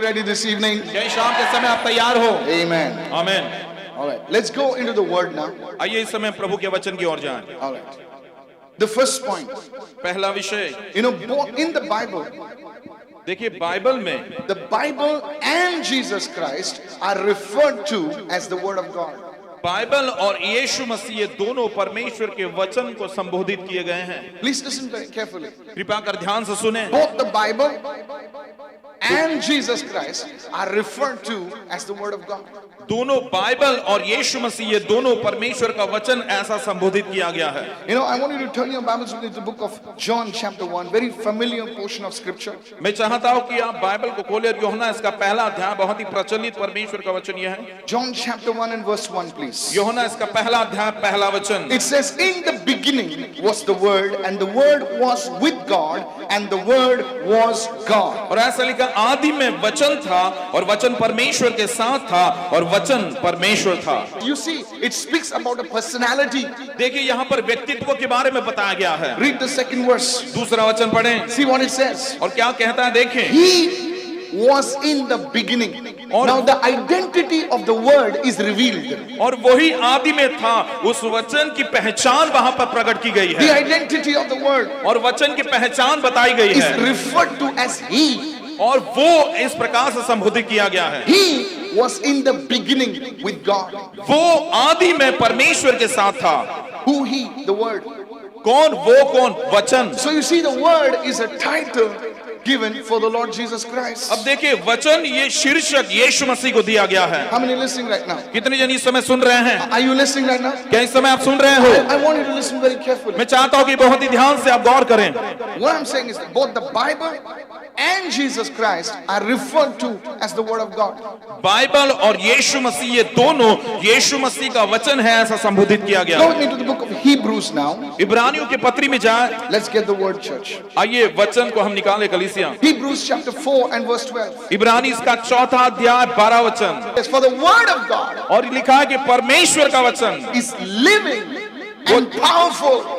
ready this evening? क्या इस शाम के समय आप तैयार हो? Amen. आमीन। All right. Let's go into the word now. आइए इस समय प्रभु के वचन की ओर जाएं। All right. The first point. पहला विषय, Both in the Bible, देखिए बाइबल में the Bible and Jesus Christ are referred to as the Word of God. Bible और यीशु मसीह ये दोनों परमेश्वर के वचन को संबोधित किए गए हैं। Please listen very carefully. कृपया कर ध्यान से सुने। Both the Bible and Jesus Christ are referred to as the Word of God. दोनों बाइबल और यीशु मसीह ये दोनों परमेश्वर का वचन ऐसा संबोधित किया गया है। I want you to turn your Bibles to the book of John chapter 1, very familiar portion of scripture. मैं चाहता हूं कि आप बाइबल को खोलें और यूहन्ना इसका पहला अध्याय, बहुत ही प्रचलित परमेश्वर का वचन यह है। John chapter 1 and verse 1, please. यूहन्ना इसका पहला अध्याय पहला वचन। It says, in the beginning was the Word, and the Word was with God, and the Word was God. और ऐसा लिखा, आदि में वचन था और वचन परमेश्वर के साथ था और वचन परमेश्वर था। You see, it speaks about a personality. देखिए यहाँ पर व्यक्तित्व के बारे में बताया गया है। Read the second verse. दूसरा वचन पढ़ें। See what it says. और क्या कहता है देखें। He was in the beginning. Now the identity of the Word is revealed. और वही आदि में था, उस वचन की पहचान वहां पर प्रकट की गई है। The identity of the Word और वचन की पहचान बताई गई is है referred to as He. और वो इस प्रकार से संबोधित किया गया है। He was in the beginning with God. वो आदि में परमेश्वर के साथ था। Who He? The Word. कौन? वो कौन? वचन। So you see, the Word is a title given for the Lord Jesus Christ. अब देखिए वचन ये शीर्षक यीशु मसीह को दिया गया है। How many listening right now? कितने जन इस समय सुन रहे हैं? Are you listening right now? क्या इस समय आप सुन रहे हो? I want you to listen very carefully. मैं चाहता हूं कि बहुत ही ध्यान से आप गौर करें। What I'm saying is that both the Bible and Jesus Christ are referred to as the Word of God. Bible और यीशु मसीह ये दोनों यीशु मसीह का वचन है ऐसा संबोधित किया गया। Go with me to the book of Hebrews now. इब्रानियों के पत्री में जाए। Let's get the word, church. आइए वचन को हम निकाले कलीसिया। Hebrews chapter 4 and verse 12. इब्रानी इसका चौथा अध्याय 12 वचन। Yes, for the Word of God और लिखा है कि परमेश्वर का वचन is living and powerful.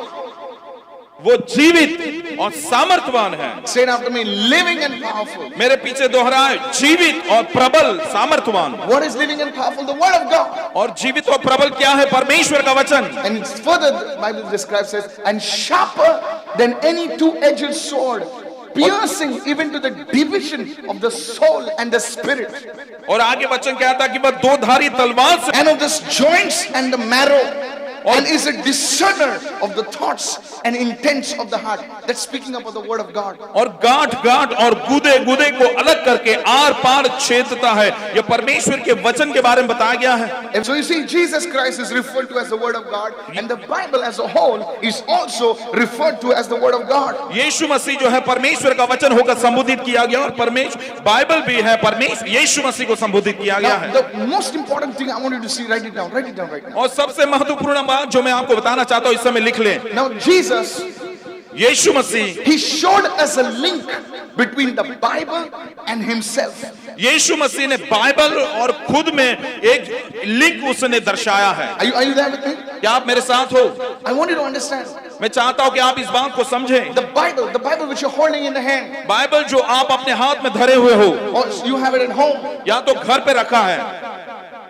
वो जीवित और सामर्थवान है। Say it after me, living and powerful. मेरे पीछे दोहराए, जीवित और प्रबल सामर्थवान। What is living and powerful? The Word of God. और जीवित और प्रबल क्या है? परमेश्वर का वचन। And it's further, the Bible describes, says, and sharper than any two-edged sword, piercing even to the division of the soul and the spirit, और आगे वचन कहता कि वह दो धारी तलवार से and of the joints and the marrow, and is a discerner of the thoughts and intents of the heart. That's speaking about the Word of God. और गांठ गांठ और गुदे गुदे को अलग करके आर पार छेदता है। यह परमेश्वर के वचन के बारे में बताया गया है। And so you see, Jesus Christ is referred to as the Word of God, and the Bible as a whole is also referred to as the Word of God. यीशु मसीह जो है परमेश्वर का वचन होकर संबोधित किया गया और परमेश्वर बाइबल भी है परमेश्वर यीशु मसीह को संबोधित किया गया Now, है। the most important thing I want you to see, write it down right now. और सबसे महत्वपूर्ण बात जो मैं आपको बताना चाहता हूं इस समय लिख लें। Now, Jesus, Yeshu Masih He showed us a link between the Bible and Himself. यीशु मसीह ने बाइबल और खुद में एक लिंक उसने दर्शाया है। Are you there with me? क्या आप मेरे साथ हो? I want you to understand. मैं चाहता हूं कि आप इस बात को समझें। The Bible which you're holding in the hand, Bible जो आप अपने हाथ में धरे हुए हो or you have it at home, या तो घर पे रखा है,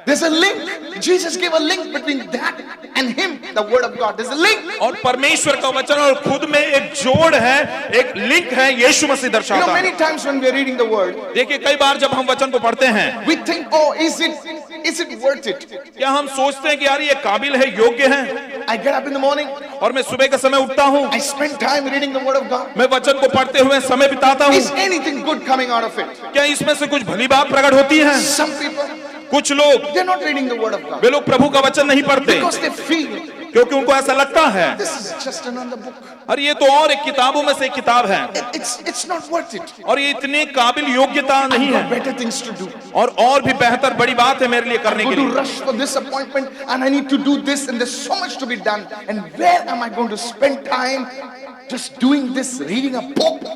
there's a link. Jesus gave a link between that and Him, the Word of God. There's a link. और परमेश्वर का वचन और खुद में एक जोड़ है, एक लिंक है। यीशु मसीह दर्शाता है। Many times when we're reading the Word, देखिए कई बार जब हम वचन को पढ़ते हैं, we think, oh, is it worth it? क्या हम सोचते हैं कि यार ये काबिल है, योग्य है। I get up in the morning, और मैं सुबह के समय उठता हूँ, I spend time reading the Word of God. मैं वचन को पढ़ते हुए समय बिताता हूँ। Is anything good coming out of it? क्या इसमें से कुछ भली बात प्रकट होती है? Some people, कुछ लोग they're not reading the Word of God वे लोग प्रभु का वचन नहीं पढ़ते because they feel क्योंकि उनको ऐसा लगता है this is just another book. और ये तो और एक किताबों में से एक किताब है It's not worth it. और ये इतनी काबिल योग्यता नहीं I've है got better things to do. और भी बेहतर बड़ी बात है मेरे लिए करने I'm के going to लिए। rush for this appointment and I need to do this and there's so much to be done. And where am I going to spend time just doing this, reading a book?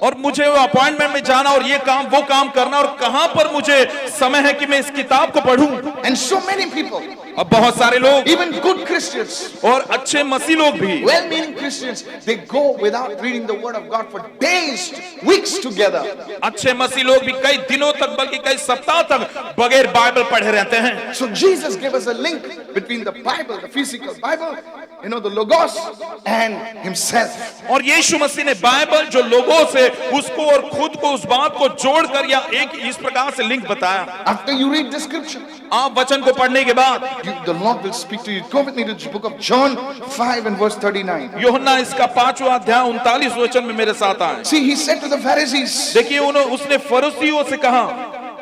और मुझे वो appointment में जाना और ये काम वो काम करना और कहां पर मुझे समय है कि मैं इस किताब को पढूं। And so many people, अब बहुत सारे लोग, even good Christians, और अच्छे मसीह लोग भी, well-meaning Christians, they go without reading the Word of God for days, weeks together. अच्छे मसीह लोग भी कई दिनों तक बल्कि कई सप्ताह तक बगैर बाइबल पढ़े रहते हैं। So Jesus gave us a link between the Bible, the physical Bible, the Logos, and Himself. और यीशु मसीह ने बाइबल जो लोगों से उसको और खुद को उस बात को जोड़कर या एक इस प्रकार से लिंक बताया। After you read the scripture, आप वचन को पढ़ने के बाद the Lord will speak to you. Go with me to the book of John 5 and verse 39. यूहन्ना इसका 5वां अध्याय 39 वचन में मेरे साथ आए। See, he said to the Pharisees, देखिए उसने फरीसियों से कहा,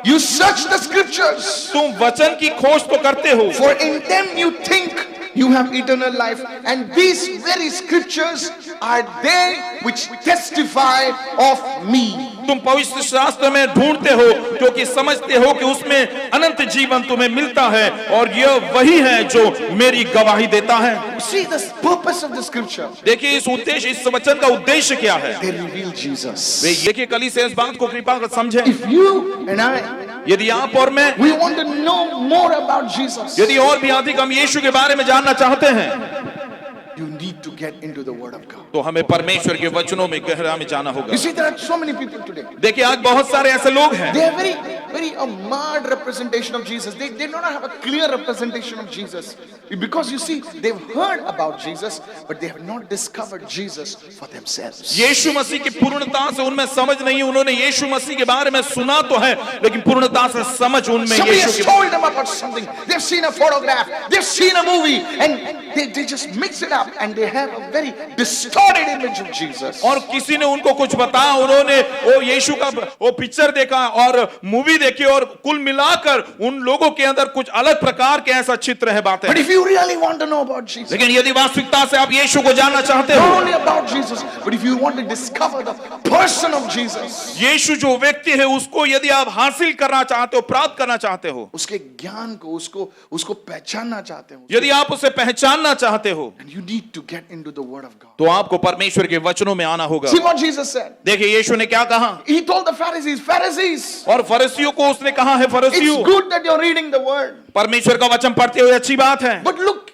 you search the scriptures, तुम वचन की खोज तो करते हो, for in them you think you have eternal life, and these very scriptures are they which testify of me. तुम पवित्र शास्त्र में ढूंढते हो क्योंकि समझते हो कि उसमें अनंत जीवन तुम्हें मिलता है और यह वही है जो मेरी गवाही देता है। See the purpose of the scripture. देखिए इस उद्देश्य, इस वचन का उद्देश्य क्या है? They reveal Jesus. वे देखिए कलीसिया इस बात को कृपा कर समझें। If you and I, यदि आप और मैं, we want to know more about Jesus, यदि और भी अधिक हम यीशु के बारे में जानना चाहते हैं, you need to get into the Word of God. तो हमें परमेश्वर के वचनों में गहरा में जाना होगा। You see, there are so many people today. देखिए आज बहुत सारे ऐसे लोग हैं, They are very marred representation of Jesus. They do not have a clear representation of Jesus. Because you see, they've heard about Jesus, but they have not discovered Jesus for themselves. यीशु मसीह की पूर्णता से उनमें समझ नहीं, उन्होंने यीशु मसीह के बारे में सुना तो है लेकिन पूर्णता से समझ उनमें Somebody यीशु has के told them about something. They've seen a photograph, they've seen a movie, and they just mix it up and they have a very distorted image of Jesus. और किसी ने उनको कुछ बताया, उन्होंने वो यीशु का वो पिक्चर देखा और मूवी देखी और कुल मिलाकर उन लोगों के अंदर कुछ अलग प्रकार के ऐसा चित्र है बातें। But if you really want to know about Jesus, लेकिन यदि वास्तविकता से आप यीशु को जानना चाहते not हो, only about Jesus, but if you want to discover the person of Jesus, यीशु जो व्यक्ति है उसको यदि आप हासिल करना चाहते हो, प्राप्त करना चाहते हो, उसके ज्ञान को उसको पहचानना चाहते हो, यदि आप उसे पहचानना चाहते हो, and you need to get into the Word of God. तो आपको परमेश्वर के वचनों में आना होगा। See what Jesus said. देखिए यीशु ने क्या कहा, He told the Pharisees, और फरीसियों को उसने कहा है, it's फरीसियों good that you're reading the Word, परमेश्वर का वचन पढ़ते हुए अच्छी बात है, but look,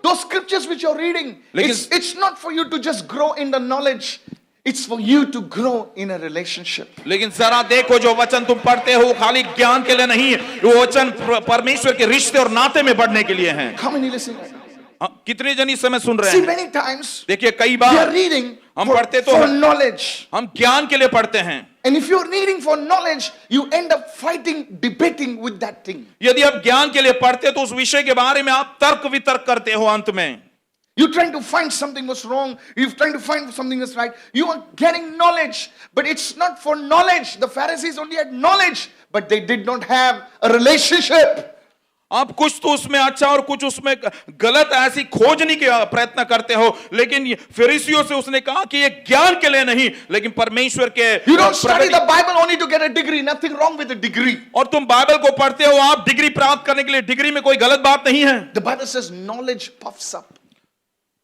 those scriptures which you're reading, it's not for you to just grow in the knowledge. It's for you to grow in a relationship. लेकिन जरा देखो जो वचन तुम पढ़ते हो खाली ज्ञान के लिए नहीं है, वो वचन परमेश्वर के रिश्ते और नाते में बढ़ने के लिए हैं। How many listen? कितने जन इस समय सुन रहे See, हैं? many times देखिए कई we बार are reading हम for, पढ़ते तो for हैं, knowledge. हम ज्ञान के लिए पढ़ते हैं, And if you're reading for knowledge, you end up fighting, debating with that thing. यदि आप ज्ञान के लिए पढ़ते तो उस विषय के बारे में आप तर्क वितर्क करते हो। अंत में You're trying to find something was wrong. You're trying to find something is right. You are getting knowledge, but it's not for knowledge. The Pharisees only had knowledge, but they did not have a relationship. आप कुछ तो उसमें अच्छा और कुछ उसमें गलत ऐसी खोजने के प्रयत्न करते हो, लेकिन फरीसियों से उसने कहा कि ये ज्ञान के लिए नहीं लेकिन परमेश्वर के। You don't study the Bible only to get a degree. Nothing wrong with a degree. और तुम बाइबल को पढ़ते हो आप डिग्री प्राप्त करने के लिए, डिग्री में कोई गलत बात नहीं है। The Bible says knowledge puffs up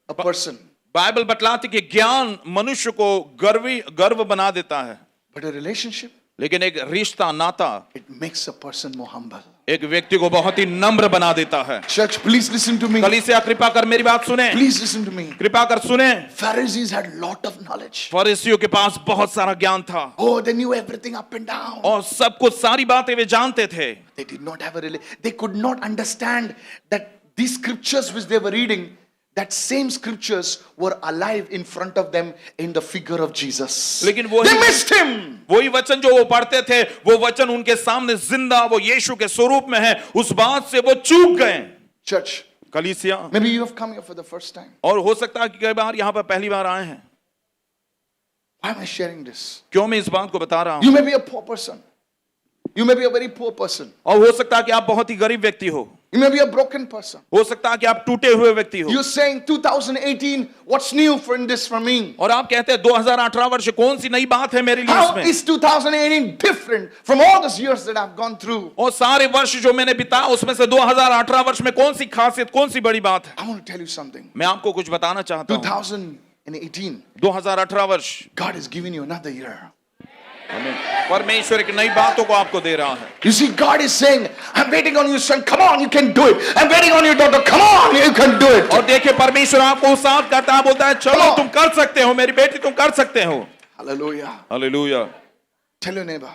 a person, Bible बतलाती कि ज्ञान मनुष्य को गर्व बना देता है, but a relationship, लेकिन एक रिश्ता नाता it makes a person more humble. एक व्यक्ति को बहुत ही नम्र बना देता है। Church, please listen to me. कलीसिया कृपा कर मेरी बात सुने, Please listen to me. कृपा कर सुने। Pharisees had lot of knowledge. फरीसियों के पास बहुत सारा ज्ञान था Oh, they knew everything up and down. और सब कुछ सारी बातें वे जानते थे, They did not have they could not understand that these scriptures which they were reading, that same scriptures were alive in front of them in the figure of Jesus. लेकिन They missed him. वही वचन जो वो पढ़ते थे वो वचन उनके सामने जिंदा वो यीशु के स्वरूप में है, उस बात से वो चूक गए। Church, कलीसिया, maybe you have come here for the first time. और हो सकता है कि कई बार यहाँ पर पहली बार आए हैं। Why am I sharing this? क्यों मैं इस बात को बता रहा हूँ? You may be a poor person. You may be a very poor person. और हो सकता है कि आप बहुत ही गरीब व्यक्ति हो, You may be a broken person. हो सकता है कि आप टूटे हुए व्यक्ति हो, You're saying 2018, what's new for this for me? और आप कहते हैं 2018 वर्ष कौन सी नई बात है मेरे लिए How इसमें? is 2018 different from all these years that I've gone through? और सारे वर्ष जो मैंने बिताया उसमें से 2018 वर्ष में कौन सी खासियत, कौन सी बड़ी बात है? I want to tell you something. मैं आपको कुछ बताना चाहता हूँ। 2018, 2018 वर्ष God is giving you another year. परमेश्वर एक नई बातों को आपको दे रहा है. You see, God is saying, I'm waiting on you, son. Come on, you can do it. I'm waiting on you, daughter. Come on, you can do it. और देखिए परमेश्वर आपको उत्साहित करता है, बोलता है चलो तुम कर सकते हो, मेरी बेटी तुम कर सकते हो. Hallelujah. Hallelujah. Tell your neighbor,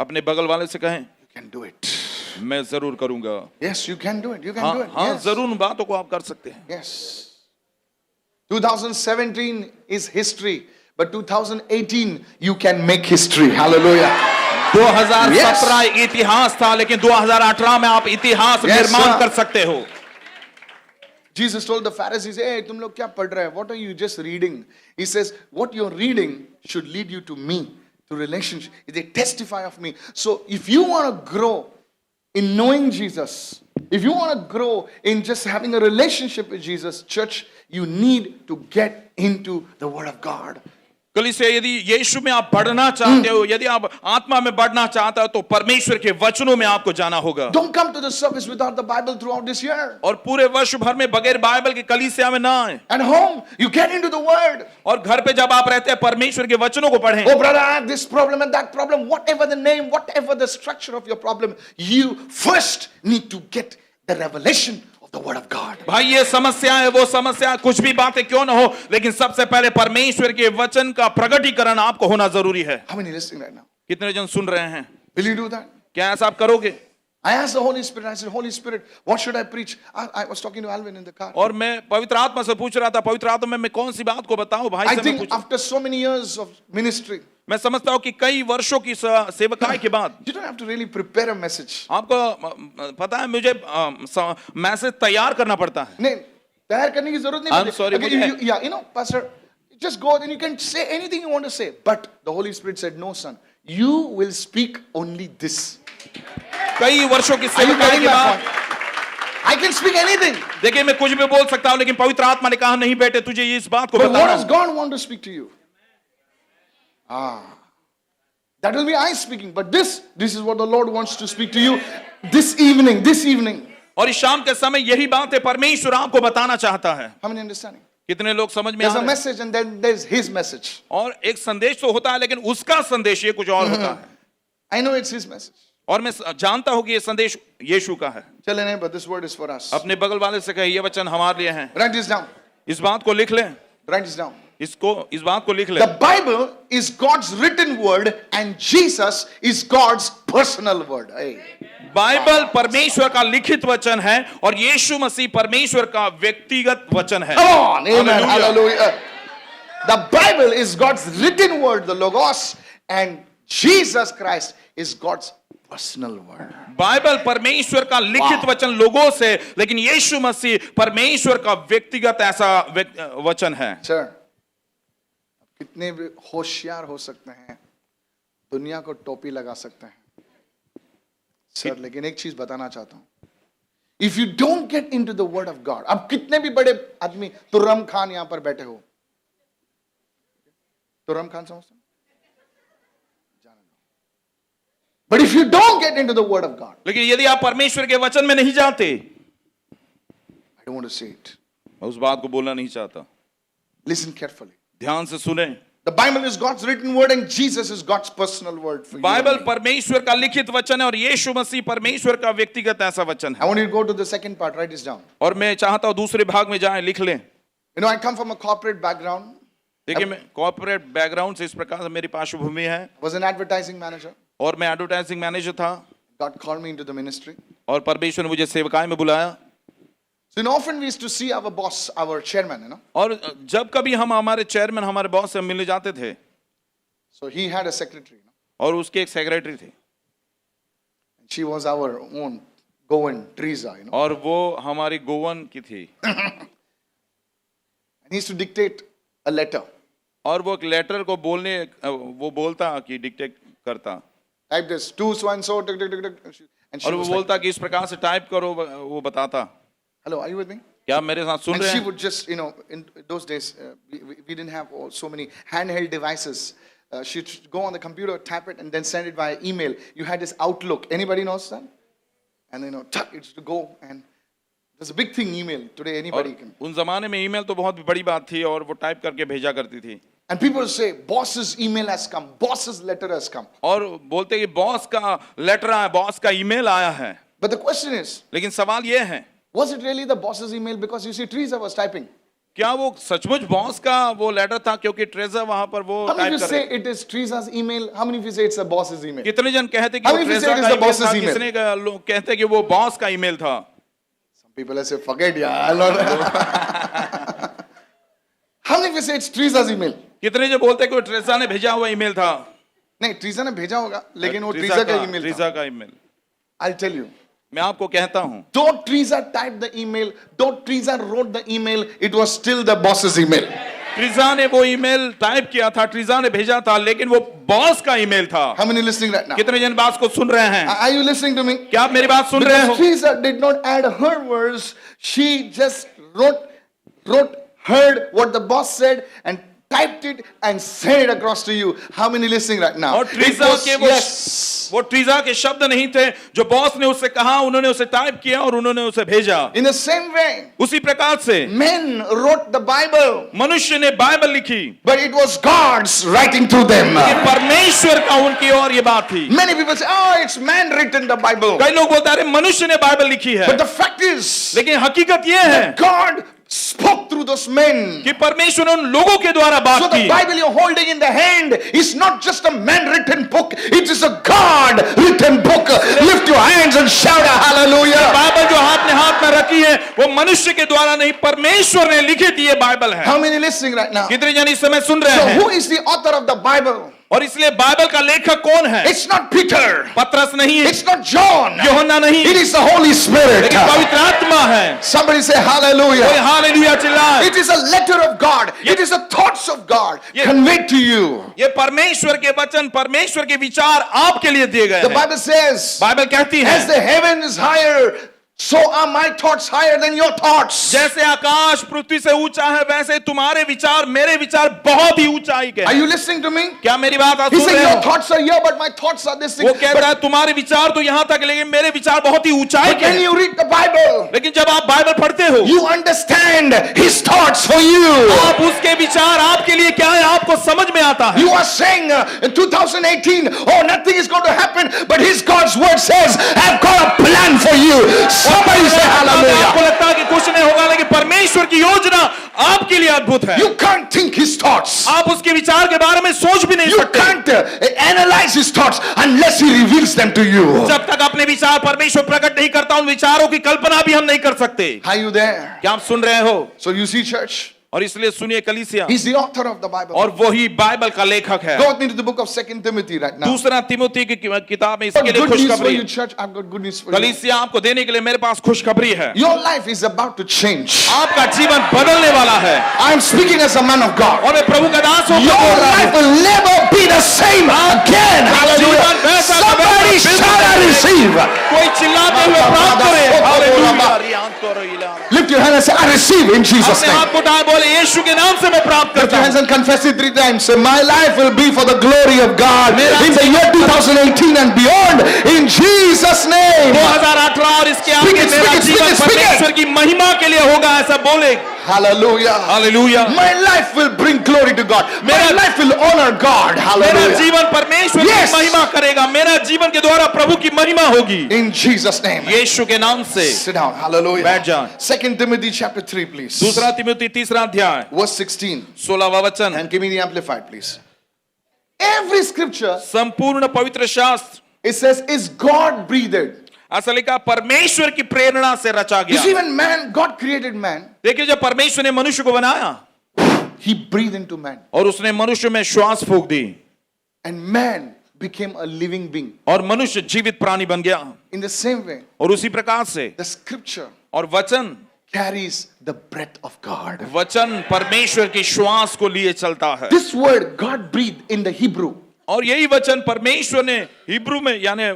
अपने बगल वाले से कहें you can do it. मैं जरूर करूंगा. Yes, you can do it. You can हाँ do it. हाँ Yes. जरूर उन बातों को आप कर सकते हैं. Yes. 2017 is history, but 2018 you can make history. Hallelujah. 2017 इतिहास था, लेकिन 2018 में आप इतिहास Yes, निर्माण sir. कर सकते हो. Jesus told the Pharisees, hey, तुम लोग क्या पढ़ रहे हो? What are you just reading? He says, what you're reading should lead you to me, to relationship. They testify of me. So if you want to grow in knowing Jesus, if you want to grow in just having a relationship with Jesus, church, you need to get into the Word of God. कलीसिया, यदि यीशु में आप बढ़ना चाहते हो, यदि आप आत्मा में बढ़ना चाहते हो, तो परमेश्वर के वचनों में आपको जाना होगा. Don't come to the service without the Bible throughout this year. और पूरे वर्ष भर में बगैर बाइबल के कलीसिया में ना आए. At home, you get into the Word. और घर पे जब आप रहते हैं परमेश्वर के वचनों को पढ़ें. Oh, brother, I have this problem and that problem. Whatever the name, whatever the structure of your problem, you first need to get the revelation of the Word of God. भाई ये समस्या है, वो समस्या, कुछ भी बातें क्यों ना हो, लेकिन सबसे पहले परमेश्वर के वचन का प्रकटीकरण आपको होना जरूरी है. How many listening right now? कितने जन सुन रहे हैं? Will you do that? क्या ऐसा आप करोगे? I asked the Holy Spirit, I said, Holy Spirit, what should I preach? I was talking to Alvin in the car. और मैं पवित्र आत्मा से पूछ रहा था, पवित्र आत्मा में मैं कौन सी बात को बताऊं भाई I से. मैं think पूछ, after so many years of ministry, मैं समझता हूं कि कई वर्षों की सेवकाई के बाद you don't have to really prepare a message. आपको पता है मुझे मैसेज तैयार करना पड़ता है. नहीं, तैयार करने की जरूरत नहीं I'm पड़ती. sorry, Okay, मुझे- yeah, you know, Pastor, just go and you can say anything you want to say. But the Holy Spirit said, no, son, you will speak only this. कई वर्षों की Are you सेवकाई getting के my बाद point? I can speak anything. देखिए मैं कुछ भी बोल सकता हूं, लेकिन पवित्र आत्मा ने कहा नहीं बेटे, तुझे ये इस बात को But what बताना does God want to speak to you? That will be I speaking. But this is what the Lord wants to speak to you this evening. This evening. और इस शाम के समय यही बात है परमेश्वर आपको बताना चाहता है. How many understanding? कितने लोग समझ में There's आ a रहे हैं? message and then there's His message. और एक संदेश तो होता है, लेकिन उसका संदेश ये कुछ और होता है. I know it's His message. और मैं जानता हूं कि ये संदेश यीशु का है. Tell your neighbor, this word is for us. अपने बगल वाले से कहे ये वचन हमारे लिए है. Write this down. इस बात को लिख लें. Write this down. इस बात को लिख लें. The Bible is God's written word and Jesus is God's personal word. Hey. Bible परमेश्वर का लिखित वचन है और यीशु मसीह परमेश्वर का व्यक्तिगत वचन है. Come on, amen, Hallelujah. hallelujah. The Bible is God's written word, the Logos, and Jesus Christ is God's personal word. Bible परमेश्वर का लिखित वचन लोगों से, लेकिन यीशु मसीह परमेश्वर का व्यक्तिगत ऐसा वचन है. Sir, कितने भी होशियार हो सकते हैं, दुनिया को टोपी लगा सकते हैं. सर, लेकिन एक चीज बताना चाहता हूं. If you don't get into the word of God, अब कितने भी बड़े आदमी, तुर्रम खान यहां पर बैठे हो. तुर्रम खान समझते हैं? But if you don't get into the word of God, लेकिन यदि आप परमेश्वर के वचन में नहीं जाते, I don't want to say it. मैं उस बात को बोलना नहीं चाहता. Listen carefully. ध्यान से सुने. The Bible is God's written word and Jesus is God's personal word for you. Bible and me. परमेश्वर का लिखित वचन है और यीशु मसीह परमेश्वर का व्यक्तिगत ऐसा वचन I है. want you to go to the second part. Write this down. और मैं चाहता हूं दूसरे भाग में जाएं, लिख लें. You know, I come from a corporate background. देखिए मैं कॉर्पोरेट बैकग्राउंड से, इस प्रकार से मेरी पार्श्वभूमि है. Was an advertising manager. और मैं एडवर्टाइजिंग मैनेजर था God called me into the ministry. और परमेश्वर ने मुझे सेवकाई में बुलाया. So, often we used to see our boss, our chairman, you know. और जब कभी हम हमारे चेयरमैन, हमारे बॉस से मिलने जाते थे, So he had a secretary, you know. और उसके एक सेक्रेटरी थे. She was our own Goan Teresa, you know. और वो हमारी गोवन की थी. And he used to dictate a letter. और वो एक लेटर को बोलने, वो बोलता कि डिक्टेट करता. Type this, to so and so, tick, tick, tick, tick. And she और वो was like, बोलता कि इस प्रकार से टाइप करो, वो बताता. hello, are you with me? क्या आप मेरे साथ सुन And रहे she हैं? would just, you know, in those days, we didn't have so many handheld devices. She'd go on the computer, tap it, and then send it via email. You had this Outlook. Anybody knows that? And, you know, tuck, it's to go and There's a big thing, email. Today anybody can. उन जमाने में email तो बहुत बड़ी बात थी और वो टाइप करके भेजा करती थी And people say, boss's email has come, boss's letter has come. और बोलते कि बॉस का लेटर आया, बॉस का ईमेल आया है। But the question is, लेकिन सवाल ये है, was it really the boss's email? Because you see, Teresa was typing. क्या वो सचमुच बॉस का वो लेटर था? क्योंकि ट्रेजर वहां पर वो How many type of you कर say रहे थे। it is Teresa's email? How many of you say it's the boss's email? कितने जन कहते कि How वो many of you treasure say it is का the ईमेल boss's था, email? कितने का लोग कहते कि वो बॉस का ईमेल था। Some people say, forget, yeah. I'll not. How many of you say it's Teresa's email? कितने जो बोलते कि वो ट्रेजर ने भेजा हुआ ईमेल था। नहीं, Teresa ने भेजा होगा, लेकिन वो Teresa का email था. ट्रेजर का ईमेल। I'll tell you. मैं आपको कहता हूं, Though Teresa typed the email, though Teresa wrote the email, it was still the boss's email. Teresa ने वो ईमेल टाइप किया था, ट्रीजा ने भेजा था, लेकिन वो बॉस का ईमेल था। How many listening right now? कितने जन बात को सुन रहे हैं? Are you listening to me? क्या आप मेरी बात सुन रहे हो? Because Teresa did not add her words. She just heard what the boss said and typed it and sent it across to you. How many listening right now? और Teresa के वो Teresa के शब्द नहीं थे जो बॉस ने उससे कहा, उन्होंने उसे टाइप किया और उन्होंने उसे भेजा। In the same way, उसी प्रकार से men wrote the Bible, मनुष्य ने बाइबल लिखी, but it was God's writing through them. ये परमेश्वर का उनकी ओर ये बात थी। Many people say, oh, it's man written the Bible. कई लोग बोलते हैं अरे मनुष्य ने बाइबल लिखी है, But the fact is, लेकिन हकीकत ये है God spoke through those men. कि परमेश्वर ने उन लोगों के द्वारा So बात the की। Bible you're holding in the hand is not just a man-written book. It is a God-written book. Lift your hands and shout a hallelujah. Bible जो आपने हाथ में रखी है वो मनुष्य के द्वारा नहीं, परमेश्वर ने लिखी थी ये बाइबल है। How many listening right now? कितने जन इस समय सुन रहे So हैं? who is the author of the Bible? और इसलिए बाइबल का लेखक कौन है? It's not Peter. पत्रस नहीं है, It's not John. यूहन्ना नहीं, It is the Holy Spirit. लेकिन पवित्र आत्मा है। Somebody say कोई hallelujah. हालेलुया चिल्लाए। It is a letter of God. It is the thoughts of God Ye- conveyed to you. ये परमेश्वर के वचन, परमेश्वर के विचार आपके लिए दिए गए The हैं। Bible says, बाइबल कहती as है the heaven is higher, so are my thoughts higher than your thoughts. जैसे आकाश पृथ्वी से ऊंचा है वैसे तुम्हारे विचार मेरे विचार बहुत ही ऊंचाई के Are हैं। you listening to me? क्या मेरी बात आप He सुन said, रहे your हो? thoughts are here, but my thoughts are this thing. वो कहता But, है तुम्हारे विचार तो यहाँ तक, लेकिन मेरे विचार बहुत ही ऊंचाई but के when हैं। you read the Bible, लेकिन जब आप बाइबल पढ़ते हो, you understand His thoughts for you. आप उसके विचार आपके लिए क्या है आपको समझ में आता है। You are saying in 2018, oh, nothing is going to happen, but His God's word says, I've got a plan for you. Somebody say आपको hallelujah. लगता है कि कुछ नहीं होगा, लेकिन परमेश्वर की योजना आपके लिए अद्भुत है। You can't think His thoughts. आप उसके विचार के बारे में सोच भी नहीं You सकते can't analyze His thoughts unless He reveals them to you. जब तक अपने विचार परमेश्वर प्रकट नहीं करता, उन विचारों की कल्पना भी हम नहीं कर सकते। Are you there? क्या आप सुन रहे हो? So you see, church, और इसलिए सुनिए कलीसिया, He's the author of the Bible. और वही बाइबल का लेखक है। Go with me to the book of 2 Timothy right now. दूसरा तिमोथी की किताब में I've got इसके लिए good news for खुशखबरी you, है। church. I've got good news for you. कलीसिया आपको देने के लिए मेरे पास खुशखबरी है। Your life is about to change. आपका जीवन बदलने वाला है। I'm speaking as a man of God. और मैं प्रभु का दास हूं। Your life will never be the same again. Hallelujah. Somebody shout and receive. कोई चिल्लाते हुए प्राप्त करे। Hallelujah. Lift your hand and say, I receive in Jesus' अपने name. हाथ को उठाए बोले यीशु के नाम से मैं प्राप्त Lift करता your हूं। hands and confess it 3 times. Say, my life will be for the glory of God in the year 2018 and beyond. In Jesus' name. 2018 और इसके Speak आगे it, मेरा speak it, जीवन speak it, speak it. परमेश्वर की महिमा के लिए होगा, ऐसा बोले। Hallelujah. Hallelujah. My life will bring glory to God. My मेरा- life will honor God. मेरा Hallelujah. जीवन परमेश्वर Yes. की महिमा करेगा, मेरा जीवन के द्वारा प्रभु की महिमा होगी। In Jesus' name. यीशु के नाम से। Sit down. Hallelujah. बैठ जाओ। 2 Timothy chapter 3, please. दूसरा तिमोथी तीसरा अध्याय Verse 16. 16वां वचन। And give me the amplified, please. Every scripture, संपूर्ण पवित्र शास्त्र, it says, is God breathed. ऐसा लिखा परमेश्वर की प्रेरणा से रचा You see, गया। when man, God created man, देखिए जब परमेश्वर ने मनुष्य को बनाया He breathed into man. और उसने मनुष्य में श्वास फूंक दी And man became a living being. और मनुष्य जीवित प्राणी बन गया। In the same way, और उसी प्रकार से the scripture और वचन carries the breath of God. वचन परमेश्वर की श्वास को लिए चलता है। This word, God breathed in the Hebrew. और यही वचन परमेश्वर ने हिब्रू में यानी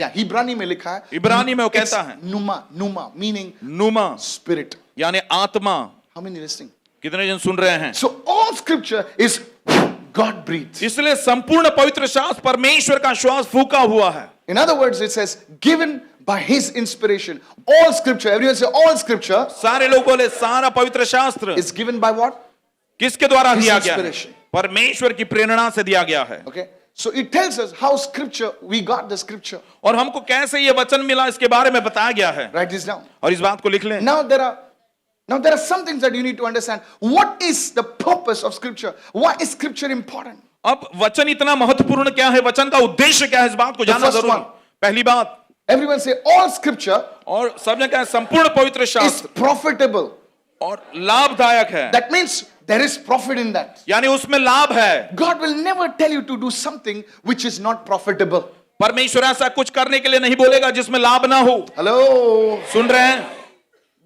Yeah, Hebrani में लिखा है. इब्रानी में वो It's कहता है Numa, meaning नुमा spirit. यानी आत्मा। How many listening? कितने जन सुन रहे हैं? So all scripture is God breathed. इसलिए संपूर्ण पवित्र शास्त्र परमेश्वर का श्वास फूका हुआ है। In other words, it says, given by his inspiration. All scripture, everyone say all scripture सारे लोग बोले सारा पवित्र शास्त्र is given by what? किसके द्वारा His दिया गया है? inspiration. परमेश्वर की प्रेरणा से दिया गया है। Okay. So it tells us how scripture, we got the scripture. और हमको कैसे ये वचन मिला इसके बारे में बताया गया है। Write this down. और इस बात को लिख लें। Now there are some things that you need to understand. What is the purpose of scripture? Why is scripture important? अब वचन इतना महत्वपूर्ण क्या है, वचन का उद्देश्य क्या है, इस बात को जानना first जरूरी। one. पहली बात, Everyone say all scripture और सबने कहा संपूर्ण पवित्र is शास्त्र profitable. और लाभदायक है, That means there is profit in that. यानी उसमें लाभ है। God will never tell you to do something which is not profitable. परमेश्वर ऐसा कुछ करने के लिए नहीं बोलेगा जिसमें लाभ ना हो। Hello. सुन रहे हैं?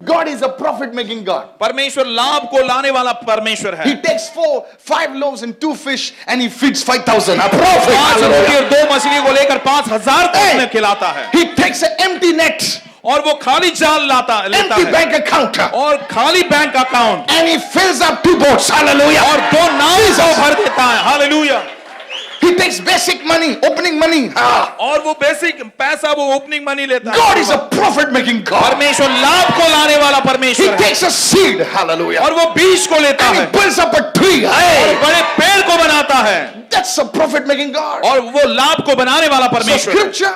God is a profit making God. परमेश्वर लाभ को लाने वाला परमेश्वर है। He takes 4, 5 loaves and 2 fish and he feeds 5,000. A profit. 5 roti Hallelujah. और 2 मछली को लेकर 5,000 को Hey. उसमें खिलाता है, He takes an empty net, और वो खाली जाल लेता empty है bank account, और खाली bank account and he fills up 2 boats. Hallelujah. और 2 नाव को भर देता है। Hallelujah. He takes basic money, opening money. और वो बेसिक पैसा वो ओपनिंग मनी लेता है। God is a profit making God. परमेश्वर लाभ को लाने वाला He परमेश्वर है, takes a seed. Hallelujah. और वो बीज को लेता And है he builds up a tree. और Hey. बड़े पेड़ को बनाता है, That's a profit making God. और वो लाभ को बनाने वाला So परमेश्वर है। scripture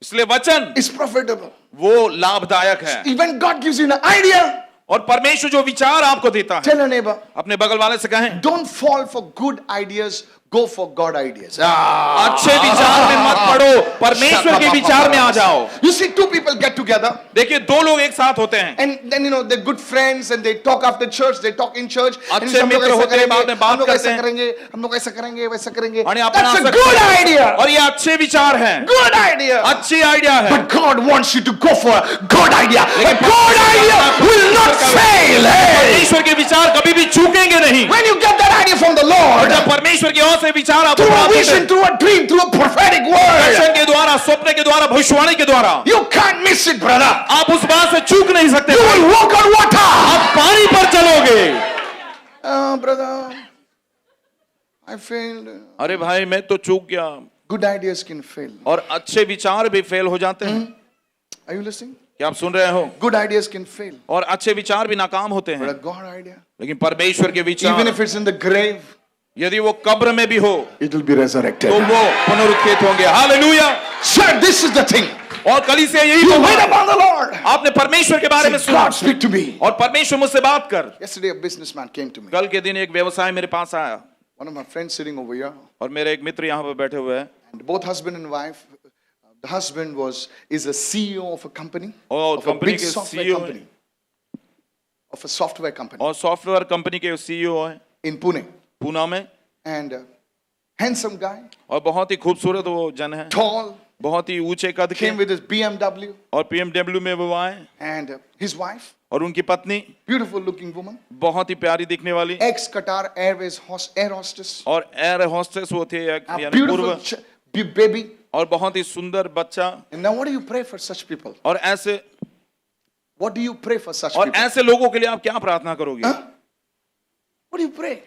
इसलिए वचन is profitable. वो लाभदायक है। Even God gives you an idea. और परमेश्वर जो विचार आपको देता है, Tell your neighbor, अपने बगल वाले से कहें, don't fall for good ideas, go for God ideas. अच्छे विचार में मत पड़ो, परमेश्वर के विचार में आ जाओ। You see, 2 people get together देखिए 2 लोग एक साथ होते हैं, and then they're good friends and they talk after church, they talk in church. And अच्छे हम लोग मित्र ऐसा होते हैं, बाद में करेंगे, बात हम लोग करते ऐसा हैं। करेंगे, हम लोग ऐसा करेंगे, वैसा करेंगे. और ये अपना That's a सकते good हैं। idea. और ये अच्छे विचार हैं, Good idea. अच्छी आइडिया है। But God wants you to go for a good idea. A लेकिन good idea will not fail. Hey. परमेश्वर के विचार कभी भी चूकेंगे नहीं। When you get that idea from the और Lord, जब परमेश्वर की ओर से विचार आपको through a प्राप्त होते vision, हैं, through a dream, through a prophetic word, दर्शन के द्वारा, स्वप्न के द्वारा, भविष्यवाणी के द्वारा, you can't miss it, brother. आप उस बात से चूक नहीं सकते। You will walk on water. आप पानी पर चलोगे। Brother, I failed. अरे भाई मैं तो चूक गया। Good ideas can fail. और अच्छे विचार भी फेल हो जाते हैं। Are you listening? क्या आप सुन रहे हो? Good ideas can fail. और अच्छे विचार भी नाकाम होते But हैं, a God idea, लेकिन परमेश्वर के even विचार if it's in the grave, यदि वो कब्र में भी हो it will be resurrected. तो वो पुनरुत्थित होंगे। Hallelujah. Sir, this is the thing. और कलीसिया यही You तो wait है। upon the Lord. आपने परमेश्वर के बारे में Say, सुना, God, speak to me. और परमेश्वर मुझसे बात कर। Yesterday, a businessman came to me. कल के दिन एक व्यवसाय मेरे पास आया, One of my friends sitting over here, और मेरे एक मित्र यहाँ पर बैठे हुए हैं, and both husband and wife. The husband is a CEO of a company, और of a कंपनी big के software CEO company, of a software company और सॉफ्टवेयर कंपनी के सीईओ हैं in Pune. पूना में, And handsome guy, और बहुत ही खूबसूरत वो जन है, tall, बहुत ही ऊंचे कद के, came with his BMW, और पीएमडब्ल्यू में वो आए, and his wife, और उनकी पत्नी beautiful looking woman, बहुत ही प्यारी दिखने वाली, ex-Qatar Airways air hostess, और एयर होस्टेस वो थे, a यानी beautiful पूर्व, baby. और बहुत ही सुंदर बच्चा। And now what do you pray for such people? और ऐसे What do you pray for such और people? ऐसे लोगों के लिए आप क्या प्रार्थना करोगे? Huh? What do you pray?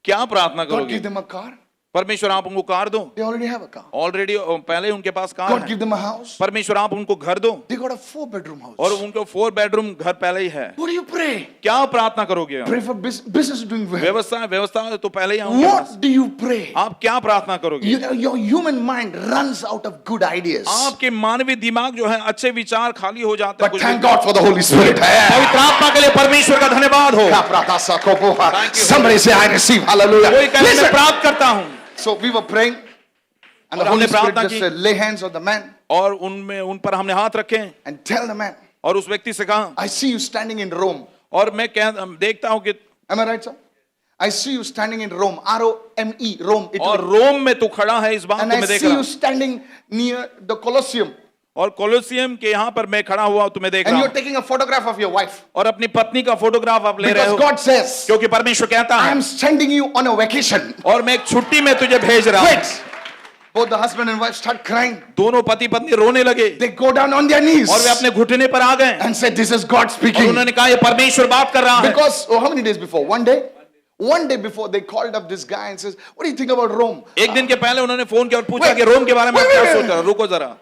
क्या प्रार्थना God करोगे? give them a car. परमेश्वर आप उनको कार दो, They already have a car. Already पहले उनके पास कार God है। give them a house. परमेश्वर आप उनको घर दो, They got a 4-bedroom house. और उनको 4 बेडरूम घर पहले ही है। What do you pray? क्या प्रार्थना करोगे? Pray for business doing well. व्यवस्था तो पहले ही है उनके पास। What do you pray? आप क्या प्रार्थना करोगे? Your human mind runs out of good ideas. आपके मानवीय दिमाग जो है अच्छे विचार खाली हो जाते हैं। But thank God for the Holy Spirit. पवित्र आत्मा के लिए परमेश्वर का धन्यवाद हो। Somebody say, I receive. Hallelujah. कोई कहे मैं Listen. प्राप्त करता हूँ। So we were praying, and the और Holy हमने Spirit प्रार्थना just की। said, lay hands on the man और उन पर हमने हाथ रखे, and tell the man, और उस व्यक्ति से कहा, I see you standing in Rome. और मैं देखता हूँ कि Am I right, sir? I see you standing in Rome. R-O-M-E, Rome. और Italy. रोम में तू खड़ा है, इस बात And को I मैं देख see रहा you हूँ। standing near the Colosseum. और कोलोसियम के यहाँ पर मैं खड़ा हुआ तुम्हें देख And रहा you're हूँ, taking a photograph of your wife. और अपनी पत्नी का फोटोग्राफ आप ले रहे Because हो, God says, क्योंकि परमेश्वर कहता I है, am sending you on a vacation. और मैं एक छुट्टी में तुझे भेज रहा हूँ। Wait. Both the husband and wife start crying. दोनों पति पत्नी रोने लगे, They go down on their knees और वे अपने घुटने पर आ गए, and say, this is God और speaking. उन्होंने कहा ये परमेश्वर बात कर रहा है। Because, how many days before? One day? One day before, they called up this guy and says, "What do you think about Rome? एक दिन के पहले उन्होंने फोन किया और पूछा Wait, कि रोम के बारे में आप wait, क्या wait, सोच रहे हो? रुको जरा,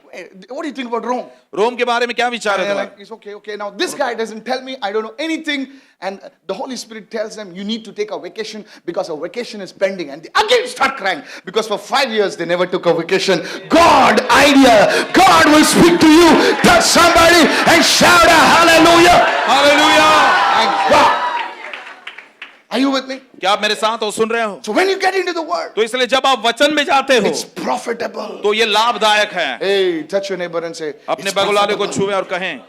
What do you think about Rome?" रोम के बारे में क्या विचार है And they're तुम्हारे? like, "It's okay, okay." Now this guy doesn't tell me. I don't know anything. And the Holy Spirit tells them, "You need to take a vacation because a vacation is pending." And they again start crying because for 5 years they never took a vacation. God idea. God will speak to you. Touch somebody and shout a hallelujah. Hallelujah! Thank God. Are you with me? क्या आप मेरे साथ हो, सुन रहे हो? So when you get into the word, तो इसलिए जब आप वचन में जाते हो it's profitable. तो ये लाभदायक है। Hey, touch your neighbor and say, अपने "It's बगल वाले को profitable." छुए और कहें,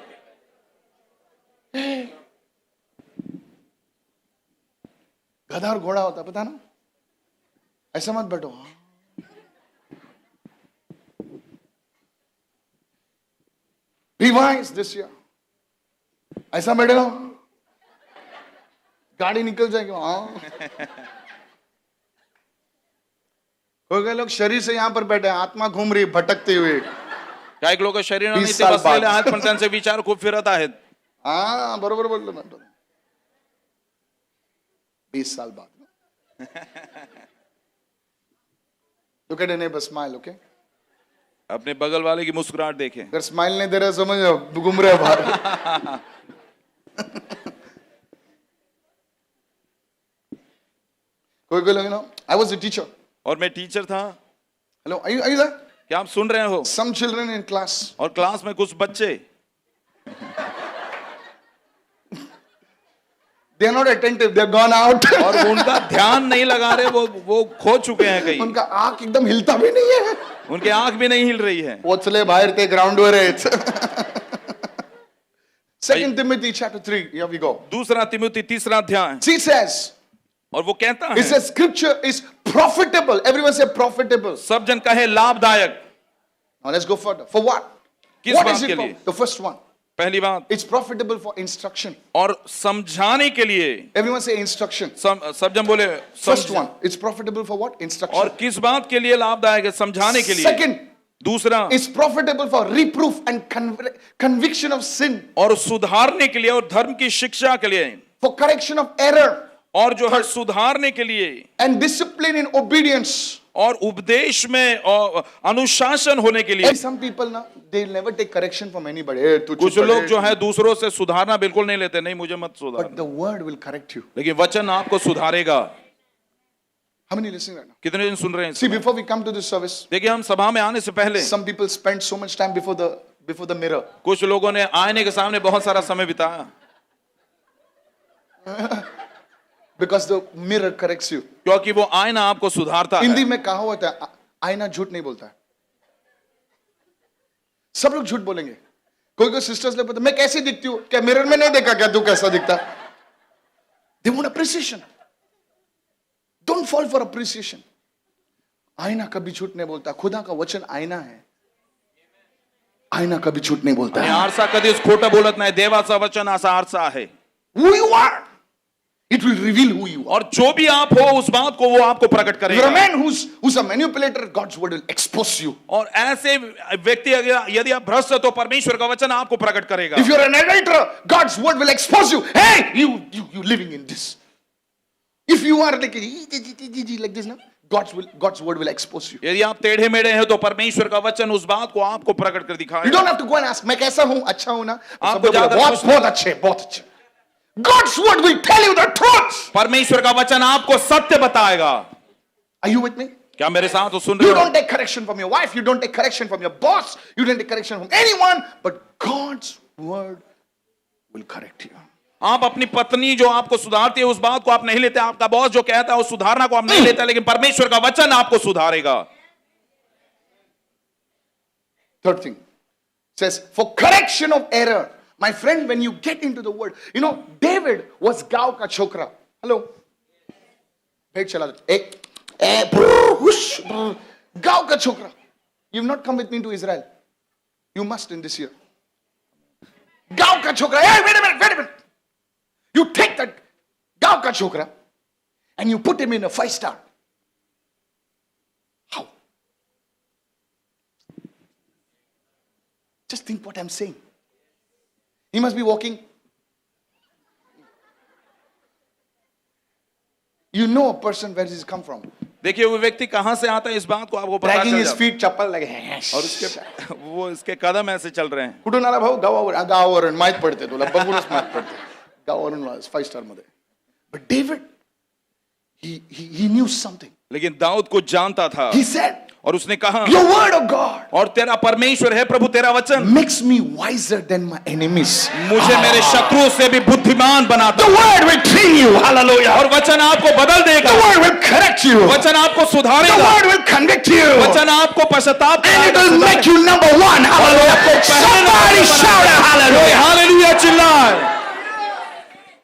गधा और घोड़ा होता पता ना, ऐसा मत बैठो। Be wise this year. ऐसा बैठे ना, गाड़ी निकल जाएगी। हाँ, कोई लोग शरीर से यहाँ पर बैठे, आत्मा घूम रही भटकते हुए। काही लोक शरीराने 20 ते साल बसलेले बाद. आहेत पण त्यांचे विचार खूप फिरत आहेत. हाँ बरोबर बोललो ना, 20 साल बाद. Look at your neighbor, smile, okay? अपने बगल वाले की मुस्कुराहट देखें. अगर स्माइल नहीं दे रहा समझ जाओ घूम रहे बाहर. कोई लोग, you know, I was a teacher. और मैं टीचर था. Hello, are you there? क्या आप सुन रहे हो? Some children in class. और क्लास में कुछ बच्चे They are not attentive. They are gone out. और उनका ध्यान नहीं लगा रहे, वो खो चुके हैं कहीं. उनका आंख एकदम हिलता भी नहीं है. उनकी आंख भी नहीं हिल रही है. पोचले बाहेर ते ग्राउंड वर आहेत. 2 Timothy chapter 3. Here we go. दूसरा तिमुथी तीसरा अध्याय. She says, और वो कहता it है, says scripture is profitable. Everyone say profitable. सब जन कहे लाभदायक. Now let's go further. For what? किस What बात is it के for? लिए? The first one. पहली बात, It's profitable for instruction. और समझाने के लिए. Everyone say instruction. सब जन बोले First one. It's profitable for what? Instruction. और किस बात के लिए लाभदायक है? समझाने के लिए. Second, दूसरा, it's profitable for reproof and conviction of sin. और सुधारने के लिए और धर्म की शिक्षा के लिए. For correction of error. और जो है सुधारने के लिए. And discipline in obedience. और उपदेश में और अनुशासन होने के लिए. Some people now, they'll never take correction from anybody. Hey, तू कुछ चुप लोग रहे. जो है दूसरों से सुधारना बिल्कुल नहीं लेते. नहीं, मुझे मत सुधार. But the word will correct you. लेकिन वचन आपको सुधारेगा. How many listening right now? कितने जन सुन रहे हैं? See, before we come to this service, देखिए, हम सभा में आने से पहले some people spend so much time before the mirror. कुछ लोगों ने आईने के सामने बहुत सारा समय बिताया. Because the mirror corrects you. क्योंकि वो आईना आपको सुधारता है. हिंदी में कहा होता है, आईना झूठ नहीं बोलता है. सब लोग झूठ बोलेंगे. कोई सिस्टर्स लोग बोलते मैं कैसी दिखती हूँ, क्या मिरर में नहीं देखा क्या तू कैसा दिखता? They want appreciation. Don't fall for appreciation. आईना कभी झूठ नहीं बोलता. खुदा का वचन आईना है. आईना कभी झूठ नहीं बोलता आणि है. आरसा कधीच खोटं बोलत नाही. देवाचा वचन असा आरसा आहे. Who you are, it will reveal who you are. और जो भी आप हो उस बात को वो आपको प्रकट If you're a करेगा. man who's a manipulator, God's word will expose you. और ऐसे व्यक्ति यदि आप भ्रष्ट हो तो परमेश्वर का वचन आपको प्रकट करेगा. If you're an adulterer, God's word will expose you. Hey, you living in this. If you are like this now, God's word will expose you. यदि आप टेढ़े मेढ़े हैं तो परमेश्वर का वचन उस बात को आपको प्रकट कर You दिखाएगा. don't have to go and ask, मैं कैसा हूँ, अच्छा हूँ ना? आपको ज्यादा बहुत बहुत अच्छे, बहुत अच्छे. God's word will tell you the truth. परमेश्वर का वचन आपको सत्य बताएगा. Are you with me? क्या मेरे साथ तो सुन रहे You हो? don't take correction from your wife. You don't take correction from your boss. You don't take correction from anyone. But God's word will correct you. आप अपनी पत्नी जो आपको सुधारती है उस बात को आप नहीं लेते. आपका बॉस जो कहता है उस सुधारना को आप नहीं लेते, लेकिन परमेश्वर का वचन आपको सुधारेगा. Third thing says, for correction of error. My friend, when you get into the word, you know, David was Gav ka chokra. Hello. Hey, chala. Gav ka chokra. You've not come with me to Israel. You must in this year. Gav ka chokra. Hey, wait a minute. You take that Gav ka chokra and you put him in a 5-star. How? Just think what I'm saying. He must be walking. You know a person where he's come from. देखिए वो व्यक्ति कहां से आता है इस बात को आपको पता Dragging चल his जाता feet, chappal like. और उसके वो इसके कदम ऐसे चल रहे हैं. कुठून आला भाऊ? गावावरून माहित पडते तुला, बघूनच माहित पडते. गावावरून 5 स्टार मध्ये. But David, he knew something. लेकिन दाऊद को जानता था He said, और उसने कहा your word of God और तेरा परमेश्वर है प्रभु तेरा वचन makes me wiser than my enemies. मुझे मेरे शत्रुओं से भी बुद्धिमान बनाता The word will train you. Hallelujah. और वचन आपको बदल देगा. The word will correct you. वचन आपको The सुधारेगा. word will convict you. वचन आपको पश्चाताप And it कराएगा, will make सुधारेगा. you number one. Hallelujah. Somebody shout a hallelujah. Hallelujah चिल्लाए.